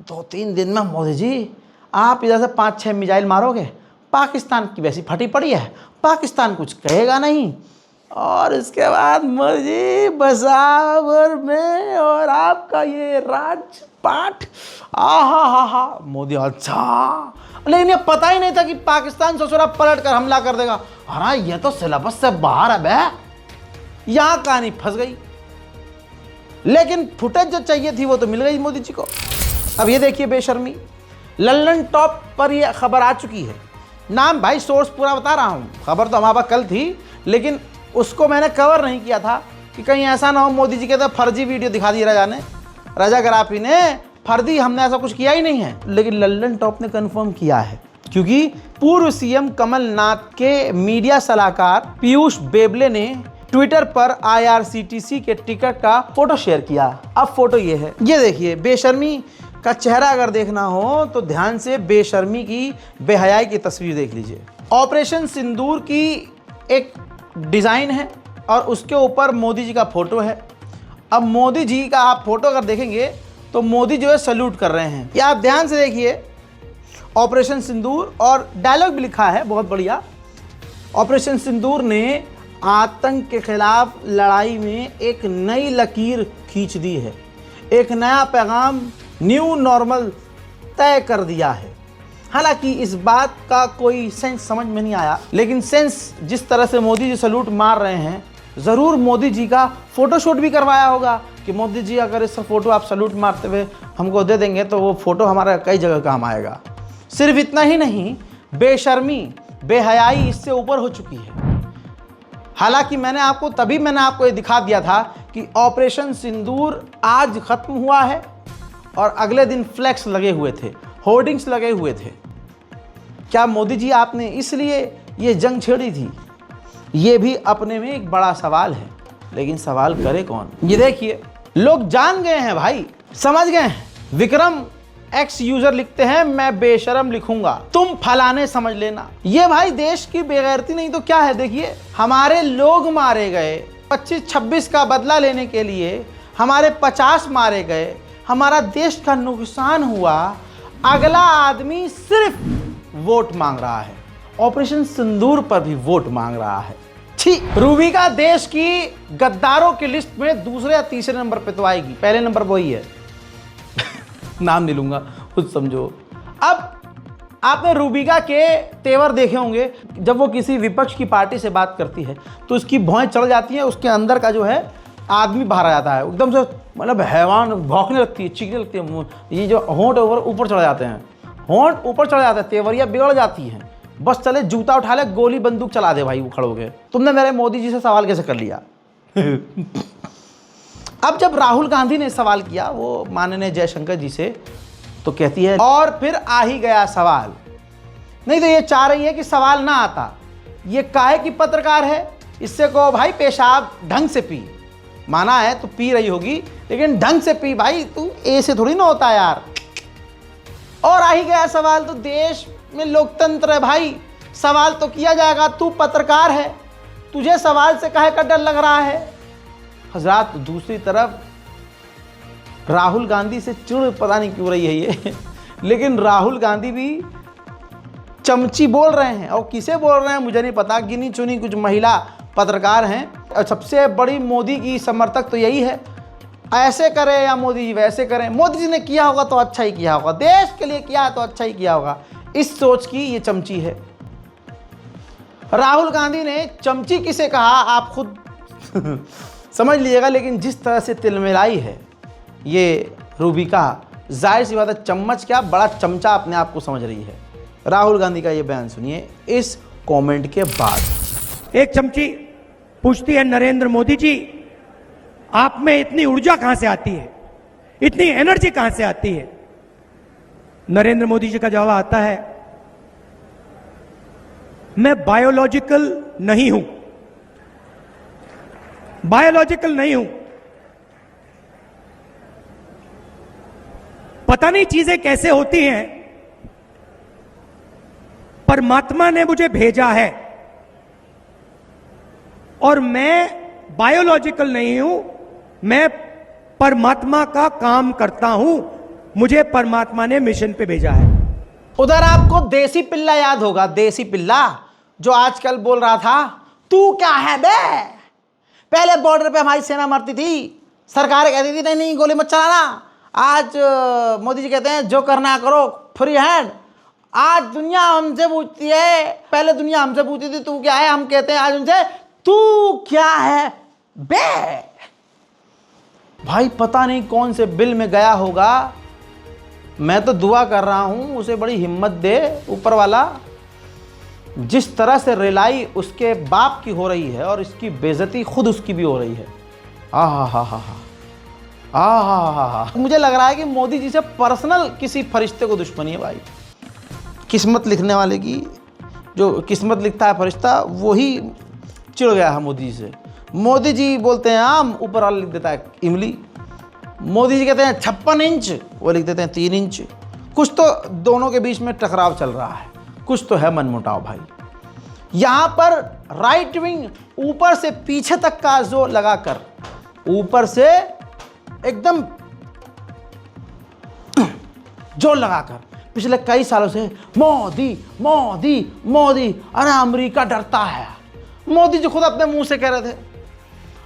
2-3 दिन में मोदी जी आप इधर से 5-6 मिसाइल मारोगे, पाकिस्तान की वैसी फटी पड़ी है, पाकिस्तान कुछ कहेगा नहीं, और इसके बाद मोदी जी बसावर में और आपका ये राजपाट, आहा मोदी अच्छा। लेकिन ये पता ही नहीं था कि पाकिस्तान ससुरा पलट कर हमला कर देगा। हाँ ये तो सिलेबस से बाहर है बे, यहाँ कहानी फंस गई। लेकिन फुटेज जो चाहिए थी वो तो मिल गई मोदी जी को। अब ये देखिए बेशर्मी, लल्लन टॉप पर ये खबर आ चुकी है। नाम भाई सोर्स पूरा बता रहा हूँ, खबर तो हमारे पास कल थी लेकिन उसको मैंने कवर नहीं किया था कि कहीं ऐसा ना हो मोदी जी के तो फर्जी वीडियो दिखा दी रजा गराफी ने, फर्जी हमने ऐसा कुछ किया ही नहीं है। लेकिन लल्लन टॉप ने कंफर्म किया है क्योंकि पूर्व सीएम कमलनाथ के मीडिया सलाहकार पीयूष बेबले ने ट्विटर पर IRCTC के टिकट का फोटो शेयर किया। अब फोटो ये है, ये देखिए, बेशर्मी का चेहरा अगर देखना हो तो ध्यान से बेशर्मी की, बेहयाई की तस्वीर देख लीजिए। ऑपरेशन सिंदूर की एक डिज़ाइन है और उसके ऊपर मोदी जी का फोटो है। अब मोदी जी का आप फोटो अगर देखेंगे तो मोदी जो है सल्यूट कर रहे हैं। ये आप ध्यान से देखिए, ऑपरेशन सिंदूर, और डायलॉग भी लिखा है बहुत बढ़िया। ऑपरेशन सिंदूर ने आतंक के खिलाफ लड़ाई में एक नई लकीर खींच दी है, एक नया पैगाम, न्यू नॉर्मल तय कर दिया है। हालांकि इस बात का कोई सेंस समझ में नहीं आया, लेकिन सेंस जिस तरह से मोदी जी सलूट मार रहे हैं, ज़रूर मोदी जी का फोटोशूट भी करवाया होगा कि मोदी जी अगर इस फोटो आप सलूट मारते हुए हमको दे देंगे तो वो फोटो हमारा कई जगह काम आएगा। सिर्फ इतना ही नहीं, बेशर्मी, बेहयाई इससे ऊपर हो चुकी है। हालांकि मैंने आपको ये दिखा दिया था कि ऑपरेशन सिंदूर आज खत्म हुआ है और अगले दिन फ्लैक्स लगे हुए थे, होर्डिंग्स लगे हुए थे। क्या मोदी जी आपने इसलिए ये जंग छेड़ी थी? ये भी अपने में एक बड़ा सवाल है, लेकिन सवाल करे कौन? ये देखिए, लोग जान गए हैं भाई, समझ गए हैं। विक्रम एक्स यूजर लिखते हैं, मैं बेशरम लिखूंगा, तुम फलाने समझ लेना। ये भाई देश की बेगैरती नहीं तो क्या है? देखिए, हमारे लोग मारे गए, 25-26 का बदला लेने के लिए हमारे 50 मारे गए, हमारा देश का नुकसान हुआ। अगला आदमी सिर्फ वोट मांग रहा है, ऑपरेशन सिंदूर पर भी वोट मांग रहा है। ठीक, रूबिका देश की गद्दारों की लिस्ट में दूसरे या तीसरे नंबर पे तो आएगी, पहले नंबर पर वही है। नाम नहीं लूंगा, खुद समझो। अब आपने रूबिका के तेवर देखे होंगे, जब वो किसी विपक्ष की पार्टी से बात करती है तो उसकी भौहें चढ़ जाती है, उसके अंदर का जो है आदमी बाहर आ जाता है, एकदम से मतलब हैवान भौंकने लगती है, चीखने लगती है, ये जो होंठ ऊपर चढ़ जाते हैं, होंठ ऊपर चढ़ जाते हैं, तेवरिया बिगड़ जाती हैं। बस चले जूता उठा ले, गोली बंदूक चला दे भाई, वो खड़ो गए। तुमने मेरे मोदी जी से सवाल कैसे कर लिया? अब जब राहुल गांधी ने सवाल किया वो माननीय जयशंकर जी से, तो कहती है और फिर आ ही गया सवाल। नहीं तो ये चाह रही है कि सवाल ना आता। ये काहे की पत्रकार है, इससे कहो भाई पेशाब ढंग से पी। माना है तो पी रही होगी, लेकिन ढंग से पी भाई, तू ऐसे थोड़ी ना होता यार। और आ ही गया सवाल, तो देश में लोकतंत्र है भाई, सवाल तो किया जाएगा। तू पत्रकार है, तुझे सवाल से काहे का डर लग रहा है? हजरात, दूसरी तरफ राहुल गांधी से चिढ़ पता नहीं क्यों रही है ये, लेकिन राहुल गांधी भी चमची बोल रहे हैं। और किसे बोल रहे हैं मुझे नहीं पता, गिनी चुनी कुछ महिला पत्रकार हैं। और सबसे बड़ी मोदी की समर्थक तो यही है, ऐसे करें या मोदी जी वैसे करें, मोदी जी ने किया होगा तो अच्छा ही किया होगा, देश के लिए किया है तो अच्छा ही किया होगा, इस सोच की ये चमची है। राहुल गांधी ने चमची किसे कहा आप खुद समझ लीजिएगा। लेकिन जिस तरह से तिलमिलाई है ये रूबिका, जाहिर सी बात है चम्मच क्या बड़ा चमचा अपने आप को समझ रही है। राहुल गांधी का ये बयान सुनिए इस कमेंट के बाद। एक चमची पूछती है, नरेंद्र मोदी जी आप में इतनी ऊर्जा कहां से आती है, इतनी एनर्जी कहां से आती है? नरेंद्र मोदी जी का जवाब आता है, मैं बायोलॉजिकल नहीं हूं, बायोलॉजिकल नहीं हूं। पता नहीं चीजें कैसे होती हैं, परमात्मा ने मुझे भेजा है और मैं बायोलॉजिकल नहीं हूं, मैं परमात्मा का काम करता हूं, मुझे परमात्मा ने मिशन पे भेजा है। उधर आपको देसी पिल्ला याद होगा, देसी पिल्ला जो आजकल बोल रहा था तू क्या है बे। पहले बॉर्डर पे हमारी सेना मरती थी, सरकार कहती थी नहीं नहीं गोली मत चलाना। आज मोदी जी कहते हैं जो करना है करो, फ्री हैंड। आज दुनिया हमसे पूछती है, पहले दुनिया हमसे पूछती थी तू क्या है, हम कहते हैं आज उनसे तू क्या है बे। भाई पता नहीं कौन से बिल में गया होगा, मैं तो दुआ कर रहा हूं उसे बड़ी हिम्मत दे ऊपर वाला। जिस तरह से रिलाई उसके बाप की हो रही है और इसकी बेइज्जती खुद उसकी भी हो रही है। मुझे लग रहा है कि मोदी जी से पर्सनल किसी फरिश्ते को दुश्मनी है भाई। किस्मत लिखने वाले की, जो किस्मत लिखता है फरिश्ता, वही चिढ़ गया है मोदी जी से। मोदी जी बोलते हैं आम, ऊपर वाला लिख देता है इमली। मोदी जी कहते हैं 56 इंच, वो लिख देते हैं 3 इंच। कुछ तो दोनों के बीच में टकराव चल रहा है, कुछ तो है मनमुटाव भाई। यहां पर राइट विंग ऊपर से पीछे तक का जो लगाकर, ऊपर से एकदम जोर लगाकर पिछले कई सालों से मोदी मोदी मोदी, अरे अमेरिका डरता है। मोदी जी खुद अपने मुंह से कह रहे थे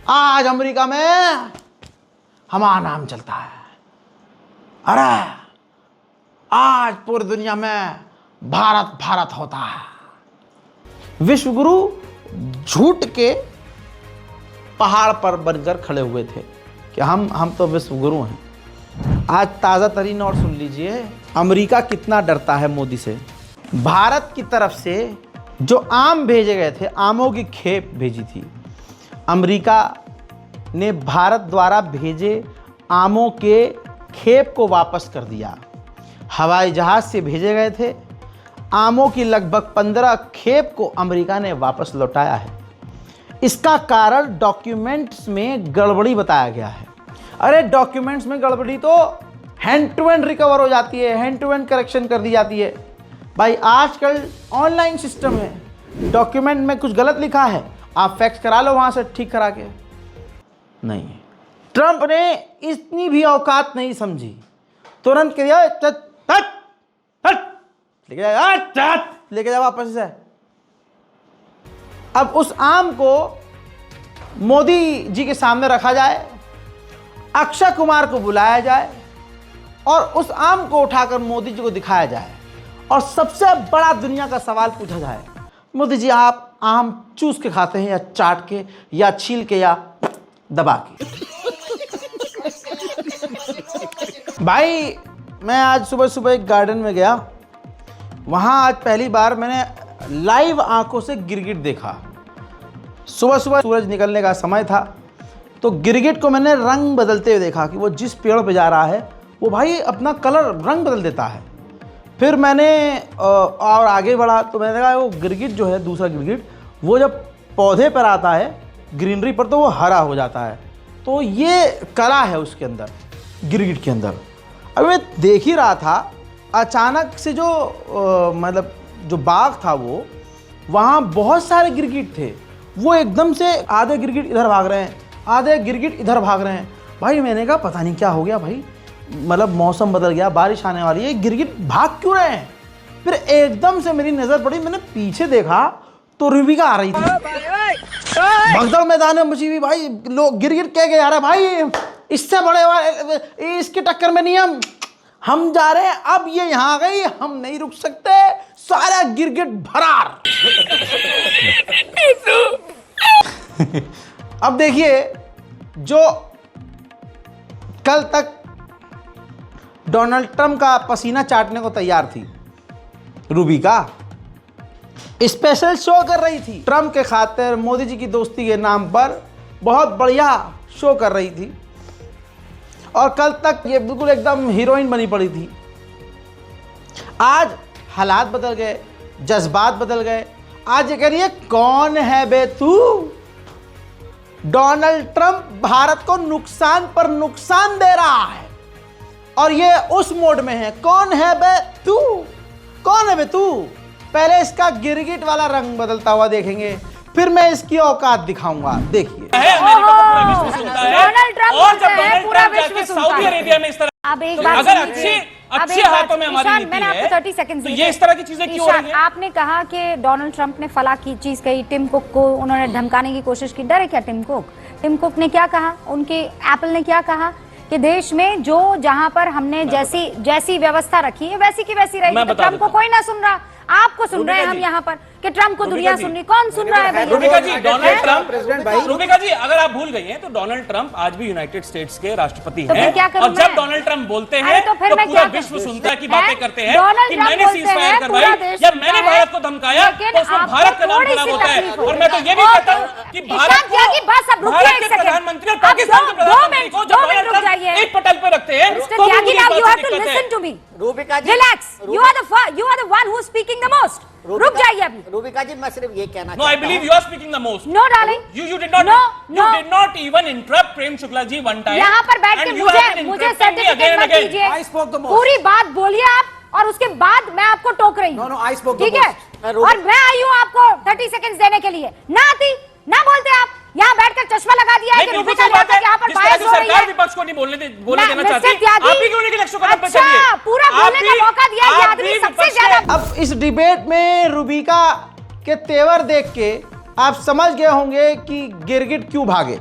आज अमेरिका में हमारा नाम चलता है, अरे आज पूरी दुनिया में भारत भारत होता है। विश्वगुरु झूठ के पहाड़ पर बनकर खड़े हुए थे कि हम तो विश्वगुरु हैं। आज ताज़ा तरीन और सुन लीजिए, अमेरिका कितना डरता है मोदी से। भारत की तरफ से जो आम भेजे गए थे, आमों की खेप भेजी थी, अमेरिका ने भारत द्वारा भेजे आमों के खेप को वापस कर दिया। हवाई जहाज़ से भेजे गए थे आमों की लगभग 15 खेप को अमेरिका ने वापस लौटाया है। इसका कारण डॉक्यूमेंट्स में गड़बड़ी बताया गया है। अरे डॉक्यूमेंट्स में गड़बड़ी तो हैंड टू हैंड रिकवर हो जाती है, हैंड टू हैंड करेक्शन कर दी जाती है भाई। आजकल ऑनलाइन सिस्टम है, डॉक्यूमेंट में कुछ गलत लिखा है, आप फैक्स करा लो वहाँ से ठीक करा के। नहीं, ट्रंप ने इतनी भी औकात नहीं समझी, तुरंत कह दिया लेके जाओ वापस से। अब उस आम को मोदी जी के सामने रखा जाए, अक्षय कुमार को बुलाया जाए और उस आम को उठाकर मोदी जी को दिखाया जाए और सबसे बड़ा दुनिया का सवाल पूछा जाए, मोदी जी आप आम चूस के खाते हैं या चाट के या छील के या दबा के? भाई मैं आज सुबह सुबह एक गार्डन में गया, वहाँ आज पहली बार मैंने लाइव आंखों से गिरगिट देखा। सुबह सुबह सूरज निकलने का समय था, तो गिरगिट को मैंने रंग बदलते हुए देखा कि वो जिस पेड़ पे जा रहा है वो भाई अपना कलर रंग बदल देता है। फिर मैंने और आगे बढ़ा तो मैंने देखा वो गिरगिट जो है, दूसरा गिरगिट, वो जब पौधे पर आता है ग्रीनरी पर तो वो हरा हो जाता है। तो ये कला है उसके अंदर, गिरगिट के अंदर। अब मैं देख ही रहा था, अचानक से जो मतलब जो बाग था वो, वहाँ बहुत सारे गिरगिट थे। वो एकदम से आधे गिरगिट इधर भाग रहे हैं, आधे गिरगिट इधर भाग रहे हैं। भाई मैंने कहा पता नहीं क्या हो गया भाई, मतलब मौसम बदल गया, बारिश आने वाली है, गिरगिट भाग क्यों रहे हैं? फिर एकदम से मेरी नज़र पड़ी, मैंने पीछे देखा तो रूबिका आ रही थी। भगदड़ मैदान में मची हुई भाई, लोग गिरगिट कह के आ रहे भाई इससे बड़े वाले इसके टक्कर में नहीं हम जा रहे हैं, अब ये यहाँ आ गई, हम नहीं रुक सकते, सारा गिरगिट भरार। अब देखिए, जो कल तक डोनाल्ड ट्रंप का पसीना चाटने को तैयार थी, रूबिका स्पेशल शो कर रही थी ट्रम्प के खातिर, मोदी जी की दोस्ती के नाम पर बहुत बढ़िया शो कर रही थी और कल तक ये बिल्कुल एकदम हीरोइन बनी पड़ी थी। आज हालात बदल गए, जज्बात बदल गए। आज ये कह रही है कौन है बे तू। डोनाल्ड ट्रंप भारत को नुकसान पर नुकसान दे रहा है और ये उस मोड में है। कौन है बे तू, कौन है बे तू। पहले इसका गिरगिट वाला रंग बदलता हुआ देखेंगे, फिर मैं इसकी औकात दिखाऊंगा। देखिए डोनाल्ड ट्रंप और जब डोनाल्ड ट्रंप जाके सऊदी अरेबिया में इस तरह, अब एक बात अगर अच्छे हाथों में हमारी नीति मैंने आपको 30 सेकंड तो ये इस तरह की चीजें क्यों हो रही हैं? आपने कहा कि डोनाल्ड ट्रंप ने फला की चीज कही, टिम कुक को उन्होंने धमकाने की कोशिश की। डर है क्या टिम कुक? टिम कुक ने क्या कहा, उनके एप्पल ने क्या कहा कि देश में जो जहां पर हमने जैसी व्यवस्था रखी है वैसी की वैसी रहेगी। तो ट्रंप को कोई ना सुन रहा, आपको सुन रहे हैं हम यहाँ पर कि ट्रंप को दुनिया सुन रही। कौन सुन रहा है भैया? रूबिका जी, डोनाल्ड ट्रंप, रूबिका जी अगर आप भूल गई हैं तो डोनाल्ड ट्रंप आज भी यूनाइटेड स्टेट्स के राष्ट्रपति तो हैं क्या करूं और जब मैं? डोनाल्ड ट्रंप बोलते हैं तो फिर मैं पूरा क्या विश्व करूं? सुनता की बातें करते हैं डोनाल्ड कि ट्रंप मैंने बोलते सीज़फायर हैं, करवाई पूरा देश या मैंने सुनता है, भारत को धमकाया लेकिन तो उसमें आपको भारत का नाम थोड़ी खराब सी होता है। तकलीफ होती और मैं तो ये भी है। कहता हूँ कि भारत ईशान त्यागी, बस अब रुकिए भारत एक के सेकंड। प्रधानमंत्री और अब पाकिस्तान के दो प्रधानमंत्री मिनट, को दो जब मिनट डोनाल्ड रुक ट्रंप जाइए। एक पटल पे रखते हैं Mr. तो Tyagi, मुझे now बात you have से to दिक्कत है। listen to me. Rubika ji, Relax. You are the one who is speaking the most. रुक जाइए अभी। रूबिका जी, मैं सिर्फ ये कहना No, I believe you are speaking the most. No, darling. You did not. No, You no. did not even interrupt Prem Shukla ji one time. यहाँ पर बैठ के and you have been मुझे interrupting me certificate again and मत again. दीजिए। पूरी बात बोलिए आप और उसके बाद मैं आपको टोक रही हूँ। ठीक है? और मैं आई हूँ आपको 30 सेकंड देने के लिए। ना आती, ना बोलते आप। यहाँ बैठकर चश्मा लगा दिया है कि रूबिका यहाँ पर बायस हो रही है। सरकार विपक्ष को नहीं बोलने देना चाहती। आप ही क्यों नहीं इलेक्शन कदम पे अच्छा, चलिए? पूरा बोलने का मौका दिया ये आदमी सबसे ज्यादा। अब इस डिबेट में रूबिका के तेवर देख के आप समझ गए होंगे कि गिरगिट क्यों भागे।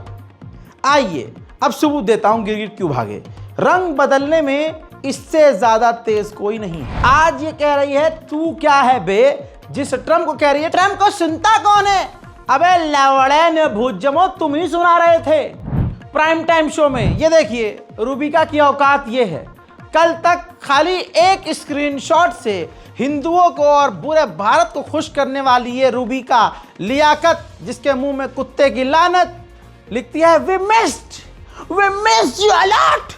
आइए अब सबूत देता हूं गिरगिट क्यों भागे। रंग बदलने में इससे ज्यादा तेज कोई नहीं है। आज ये कह रही है तू क्या है बे, जिस ट्रम्प को कह रही है। ट्रम्प को सुनता कौन है? अबे लवड़े ने भूजमो, तुम ही सुना रहे थे प्राइम टाइम शो में। ये देखिए रूबिका की औकात ये है। कल तक खाली एक स्क्रीनशॉट से हिंदुओं को और पूरे भारत को खुश करने वाली ये रूबिका लियाकत, जिसके मुंह में कुत्ते की लानत, लिखती है we missed you a lot.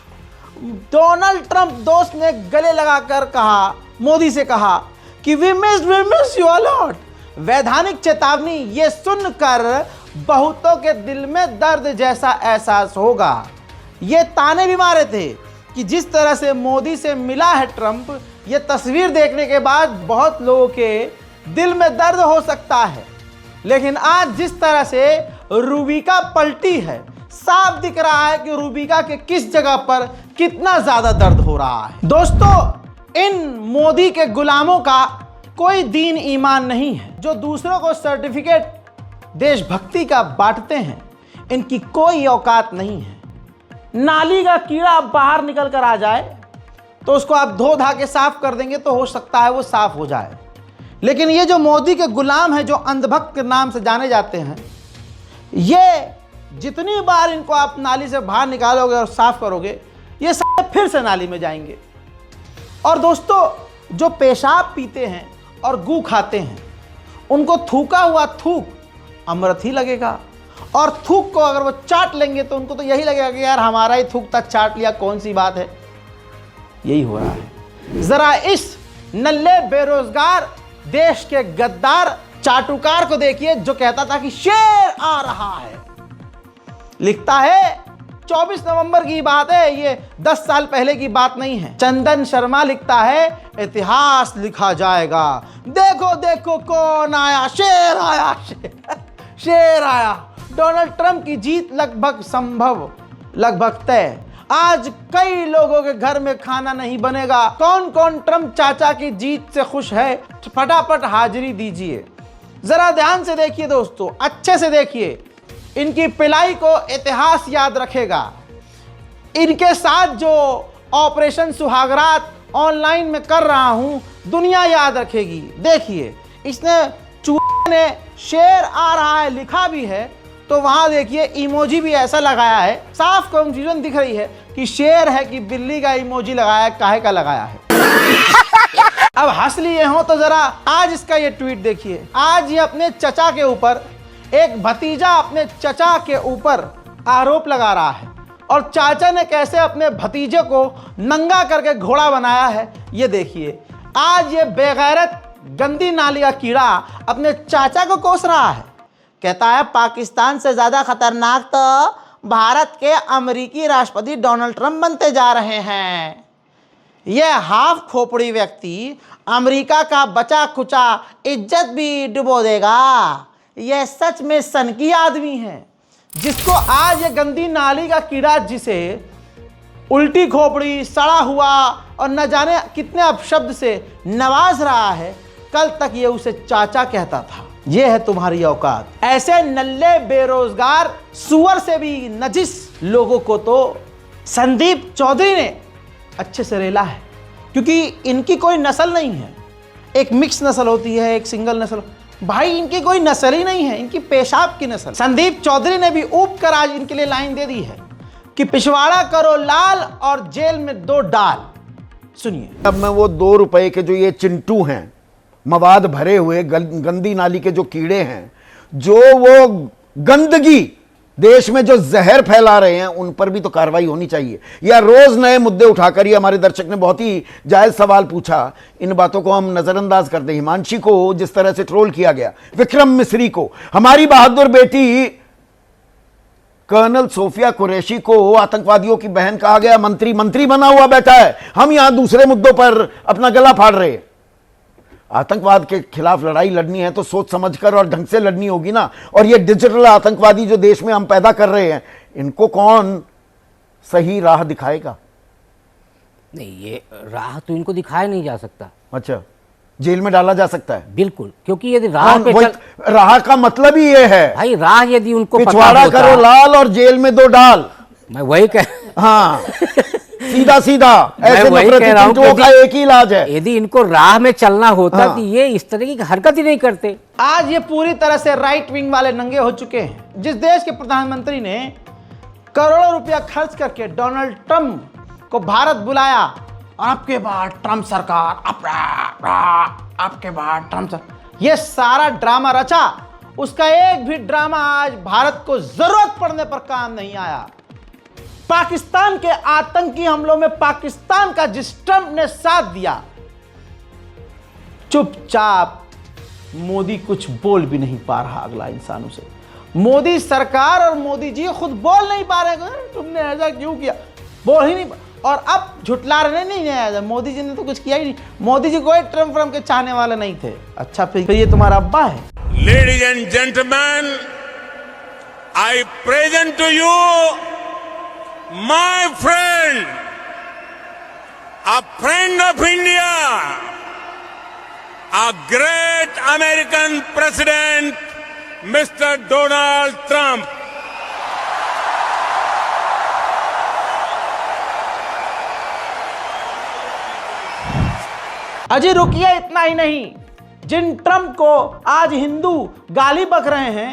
Donald Trump दोस्त ने गले लगाकर कहा, मोदी से कहा कि we miss you a lot. वैधानिक चेतावनी ये सुनकर बहुतों के दिल में दर्द जैसा एहसास होगा। ये ताने भी मारे थे कि जिस तरह से मोदी से मिला है ट्रंप, ये तस्वीर देखने के बाद बहुत लोगों के दिल में दर्द हो सकता है। लेकिन आज जिस तरह से रूबिका पलटी है, साफ दिख रहा है कि रूबिका के किस जगह पर कितना ज्यादा दर्द हो रहा है। दोस्तों, इन मोदी के गुलामों का कोई दीन ईमान नहीं है। जो दूसरों को सर्टिफिकेट देशभक्ति का बांटते हैं, इनकी कोई औकात नहीं है। नाली का कीड़ा बाहर निकल कर आ जाए तो उसको आप धो धा के साफ कर देंगे तो हो सकता है वो साफ हो जाए। लेकिन ये जो मोदी के गुलाम हैं, जो अंधभक्त के नाम से जाने जाते हैं, ये जितनी बार इनको आप नाली से बाहर निकालोगे और साफ करोगे, ये सारे फिर से नाली में जाएंगे। और दोस्तों, जो पेशाब पीते हैं और गू खाते हैं, उनको थूका हुआ थूक अमृत ही लगेगा। और थूक को अगर वो चाट लेंगे तो उनको तो यही लगेगा कि यार हमारा ही थूक तक चाट लिया, कौन सी बात है। यही हो रहा है। जरा इस नल्ले बेरोजगार देश के गद्दार चाटुकार को देखिए, जो कहता था कि शेर आ रहा है। लिखता है 24 नवंबर की बात है, ये 10 साल पहले की बात नहीं है। चंदन शर्मा लिखता है इतिहास लिखा जाएगा, देखो देखो कौन आया, शेर आया, शेर आया। डोनाल्ड ट्रंप की जीत लगभग संभव, लगभग तय। आज कई लोगों के घर में खाना नहीं बनेगा। कौन कौन ट्रंप चाचा की जीत से खुश है, फटाफट हाजिरी दीजिए। जरा ध्यान से देखिए दोस्तों, अच्छे से देखिए। इनकी पिलाई को इतिहास याद रखेगा। इनके साथ जो ऑपरेशन सुहागरात ऑनलाइन में कर रहा हूं, दुनिया याद रखेगी। देखिए, इसने चूहे ने शेर आ रहा है लिखा भी है, तो वहां देखिए इमोजी भी ऐसा लगाया है। साफ कंफ्यूजन दिख रही है कि शेर है कि बिल्ली का इमोजी लगाया है, काहे का लगाया है। अब हंस लिए हो तो जरा आज इसका ये ट्वीट देखिए। आज ये अपने चचा के ऊपर, एक भतीजा अपने चचा के ऊपर आरोप लगा रहा है और चाचा ने कैसे अपने भतीजे को नंगा करके घोड़ा बनाया है ये देखिए। आज ये बेगैरत गंदी नाली का कीड़ा अपने चाचा को कोस रहा है, कहता है पाकिस्तान से ज्यादा खतरनाक तो भारत के अमेरिकी राष्ट्रपति डोनाल्ड ट्रंप बनते जा रहे हैं। यह हाफ खोपड़ी व्यक्ति अमेरिका का बचा खुचा इज्जत भी डुबो देगा। यह सच में सनकी आदमी है जिसको आज ये गंदी नाली का कीड़ा, जिसे उल्टी खोपड़ी, सड़ा हुआ और न जाने कितने अपशब्द से नवाज रहा है, कल तक ये उसे चाचा कहता था। ये है तुम्हारी औकात। ऐसे नल्ले बेरोजगार सुअर से भी नजिस लोगों को तो संदीप चौधरी ने अच्छे से रेला है, क्योंकि इनकी कोई नस्ल नहीं है। एक मिक्स नस्ल होती है, एक सिंगल नस्ल। भाई इनकी कोई नस्ल ही नहीं है, इनकी पेशाब की नस्ल। संदीप चौधरी ने भी ऊब कर आज इनके लिए लाइन दे दी है कि पिछवाड़ा करो लाल और जेल में 2 डाल। सुनिए। अब मैं वो 2 रुपए के जो ये चिंटू हैं, मवाद भरे हुए गंदी नाली के जो कीड़े हैं, जो वो गंदगी देश में जो जहर फैला रहे हैं, उन पर भी तो कार्रवाई होनी चाहिए। या रोज नए मुद्दे उठाकर, ये हमारे दर्शक ने बहुत ही जायज सवाल पूछा, इन बातों को हम नजरअंदाज कर दें। हिमांशी को जिस तरह से ट्रोल किया गया, विक्रम मिस्री को, हमारी बहादुर बेटी कर्नल सोफिया कुरैशी को आतंकवादियों की बहन कहा गया, मंत्री बना हुआ बैठा है। हम यहां दूसरे मुद्दों पर अपना गला फाड़ रहे हैं। आतंकवाद के खिलाफ लड़ाई लड़नी है तो सोच समझकर और ढंग से लड़नी होगी ना। और ये डिजिटल आतंकवादी जो देश में हम पैदा कर रहे हैं, इनको कौन सही राह दिखाएगा? नहीं, ये राह तो इनको दिखाया नहीं जा सकता। अच्छा, जेल में डाला जा सकता है? बिल्कुल, क्योंकि यदि राह पे राह का मतलब ही ये है भाई, राह यदि उनको पिछवाड़ा करो लाल और जेल में 2 डाल। मैं वही कह, हाँ सीधा ऐसे नफरती चिंटुओं का एक ही इलाज है। यदि इनको राह में चलना होता तो ये इस तरह की हरकत ही नहीं करते। आज ये पूरी तरह से राइट विंग वाले नंगे हो चुके हैं। जिस देश के प्रधानमंत्री ने करोड़ों रुपया खर्च करके डोनाल्ड ट्रंप को भारत बुलाया, और आपके बाद ट्रंप सरकार, आपके बाद ट्रंप सरकार, ये सारा ड्रामा रचा, उसका एक भी ड्रामा आज भारत को जरूरत पड़ने पर काम नहीं आया। पाकिस्तान के आतंकी हमलों में पाकिस्तान का जिस ट्रंप ने साथ दिया, चुपचाप मोदी कुछ बोल भी नहीं पा रहा अगला इंसानों से। मोदी सरकार और मोदी जी खुद बोल नहीं पा रहे, तुमने ऐसा क्यों किया, बोल ही नहीं। और अब झुटला रहे नहीं, मोदी जी ने तो कुछ किया ही नहीं। मोदी जी कोई ट्रंप के चाहने वाले नहीं थे। अच्छा, फिर ये तुम्हारा अब्बा है। Ladies and gentleman, I present to you my friend, a friend of India, a great American president, Mr. Donald Trump. अजी रुकिए, इतना ही नहीं, जिन ट्रंप को आज हिंदू गाली बक रहे हैं,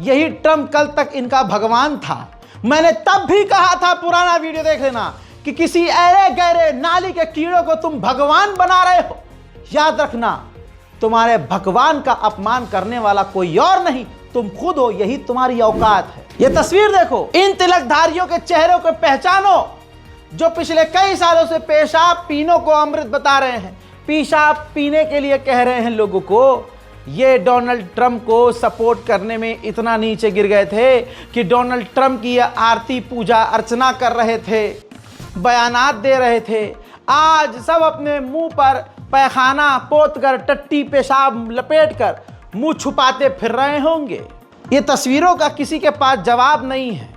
यही ट्रंप कल तक इनका भगवान था। मैंने तब भी कहा था, पुराना वीडियो देख लेना, कि किसी ऐरे गहरे नाली के कीड़ों को तुम भगवान बना रहे हो। याद रखना, तुम्हारे भगवान का अपमान करने वाला कोई और नहीं, तुम खुद हो। यही तुम्हारी औकात है। ये तस्वीर देखो, इन तिलकधारियों के चेहरों को पहचानो, जो पिछले कई सालों से पेशाब पीनों को अमृत बता रहे हैं, पेशाब पीने के लिए कह रहे हैं लोगों को। ये डोनाल्ड ट्रंप को सपोर्ट करने में इतना नीचे गिर गए थे कि डोनाल्ड ट्रंप की आरती पूजा अर्चना कर रहे थे, बयानात दे रहे थे। आज सब अपने मुंह पर पैखाना पोत कर, टट्टी पेशाब लपेट कर मुंह छुपाते फिर रहे होंगे। ये तस्वीरों का किसी के पास जवाब नहीं है।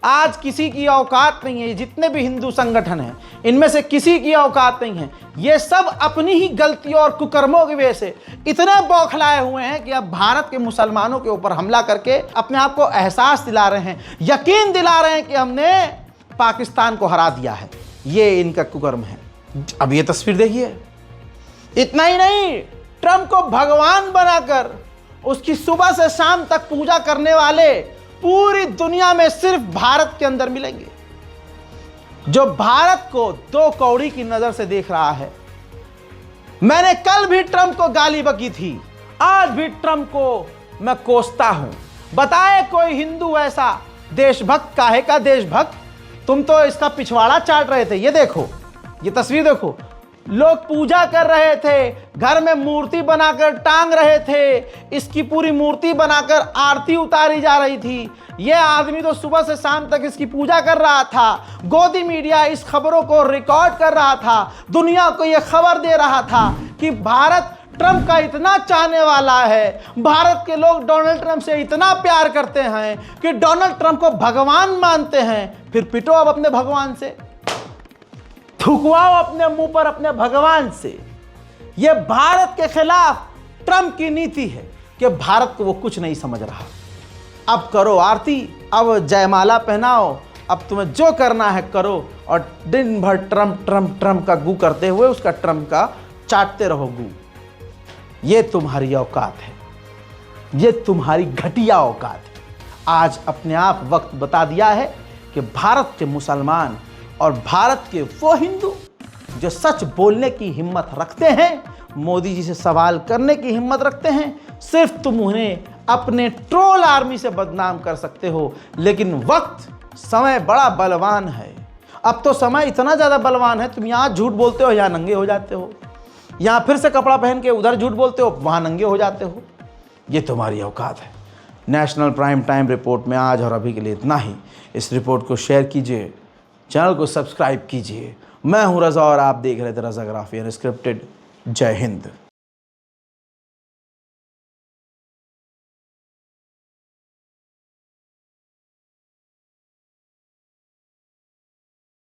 आज किसी की औकात नहीं है। जितने भी हिंदू संगठन हैं, इनमें से किसी की औकात नहीं है। ये सब अपनी ही गलतियों और कुकर्मों की वजह से इतने बौखलाए हुए हैं कि अब भारत के मुसलमानों के ऊपर हमला करके अपने आप को एहसास दिला रहे हैं, यकीन दिला रहे हैं कि हमने पाकिस्तान को हरा दिया है। ये इनका कुकर्म है। अब ये तस्वीर देखिए। इतना ही नहीं, ट्रंप को भगवान बनाकर उसकी सुबह से शाम तक पूजा करने वाले पूरी दुनिया में सिर्फ भारत के अंदर मिलेंगे। जो भारत को 2 कौड़ी की नजर से देख रहा है, मैंने कल भी ट्रंप को गाली बकी थी, आज भी ट्रंप को मैं कोसता हूं। बताए कोई हिंदू ऐसा देशभक्त, काहे का देशभक्त? तुम तो इसका पिछवाड़ा चाट रहे थे। ये देखो, ये तस्वीर देखो, लोग पूजा कर रहे थे, घर में मूर्ति बनाकर टांग रहे थे, इसकी पूरी मूर्ति बनाकर आरती उतारी जा रही थी। यह आदमी तो सुबह से शाम तक इसकी पूजा कर रहा था। गोदी मीडिया इस खबरों को रिकॉर्ड कर रहा था, दुनिया को यह खबर दे रहा था कि भारत ट्रंप का इतना चाहने वाला है, भारत के लोग डोनाल्ड ट्रंप से इतना प्यार करते हैं कि डोनाल्ड ट्रंप को भगवान मानते हैं। फिर पिटो अब अपने भगवान से, थुकवाओ अपने मुंह पर अपने भगवान से। यह भारत के खिलाफ ट्रंप की नीति है कि भारत को वो कुछ नहीं समझ रहा। अब करो आरती, अब जयमाला पहनाओ, अब तुम्हें जो करना है करो, और दिन भर ट्रंप ट्रंप ट्रंप का गू करते हुए उसका ट्रंप का चाटते रहो गू। ये तुम्हारी औकात है, ये तुम्हारी घटिया औकात है। आज अपने आप वक्त बता दिया है कि भारत के मुसलमान और भारत के वो हिंदू जो सच बोलने की हिम्मत रखते हैं, मोदी जी से सवाल करने की हिम्मत रखते हैं, सिर्फ तुम उन्हें अपने ट्रोल आर्मी से बदनाम कर सकते हो। लेकिन वक्त, समय बड़ा बलवान है। अब तो समय इतना ज़्यादा बलवान है, तुम यहाँ झूठ बोलते हो, यहाँ नंगे हो जाते हो, यहाँ फिर से कपड़ा पहन के उधर झूठ बोलते हो, वहाँ नंगे हो जाते हो। ये तुम्हारी औकात है। नेशनल प्राइम टाइम रिपोर्ट में आज और अभी के लिए इतना ही। इस रिपोर्ट को शेयर कीजिए, चैनल को सब्सक्राइब कीजिए। मैं हूं रज़ा और आप देख रहे थे रज़ाग्राफी अनस्क्रिप्टेड। जय हिंद।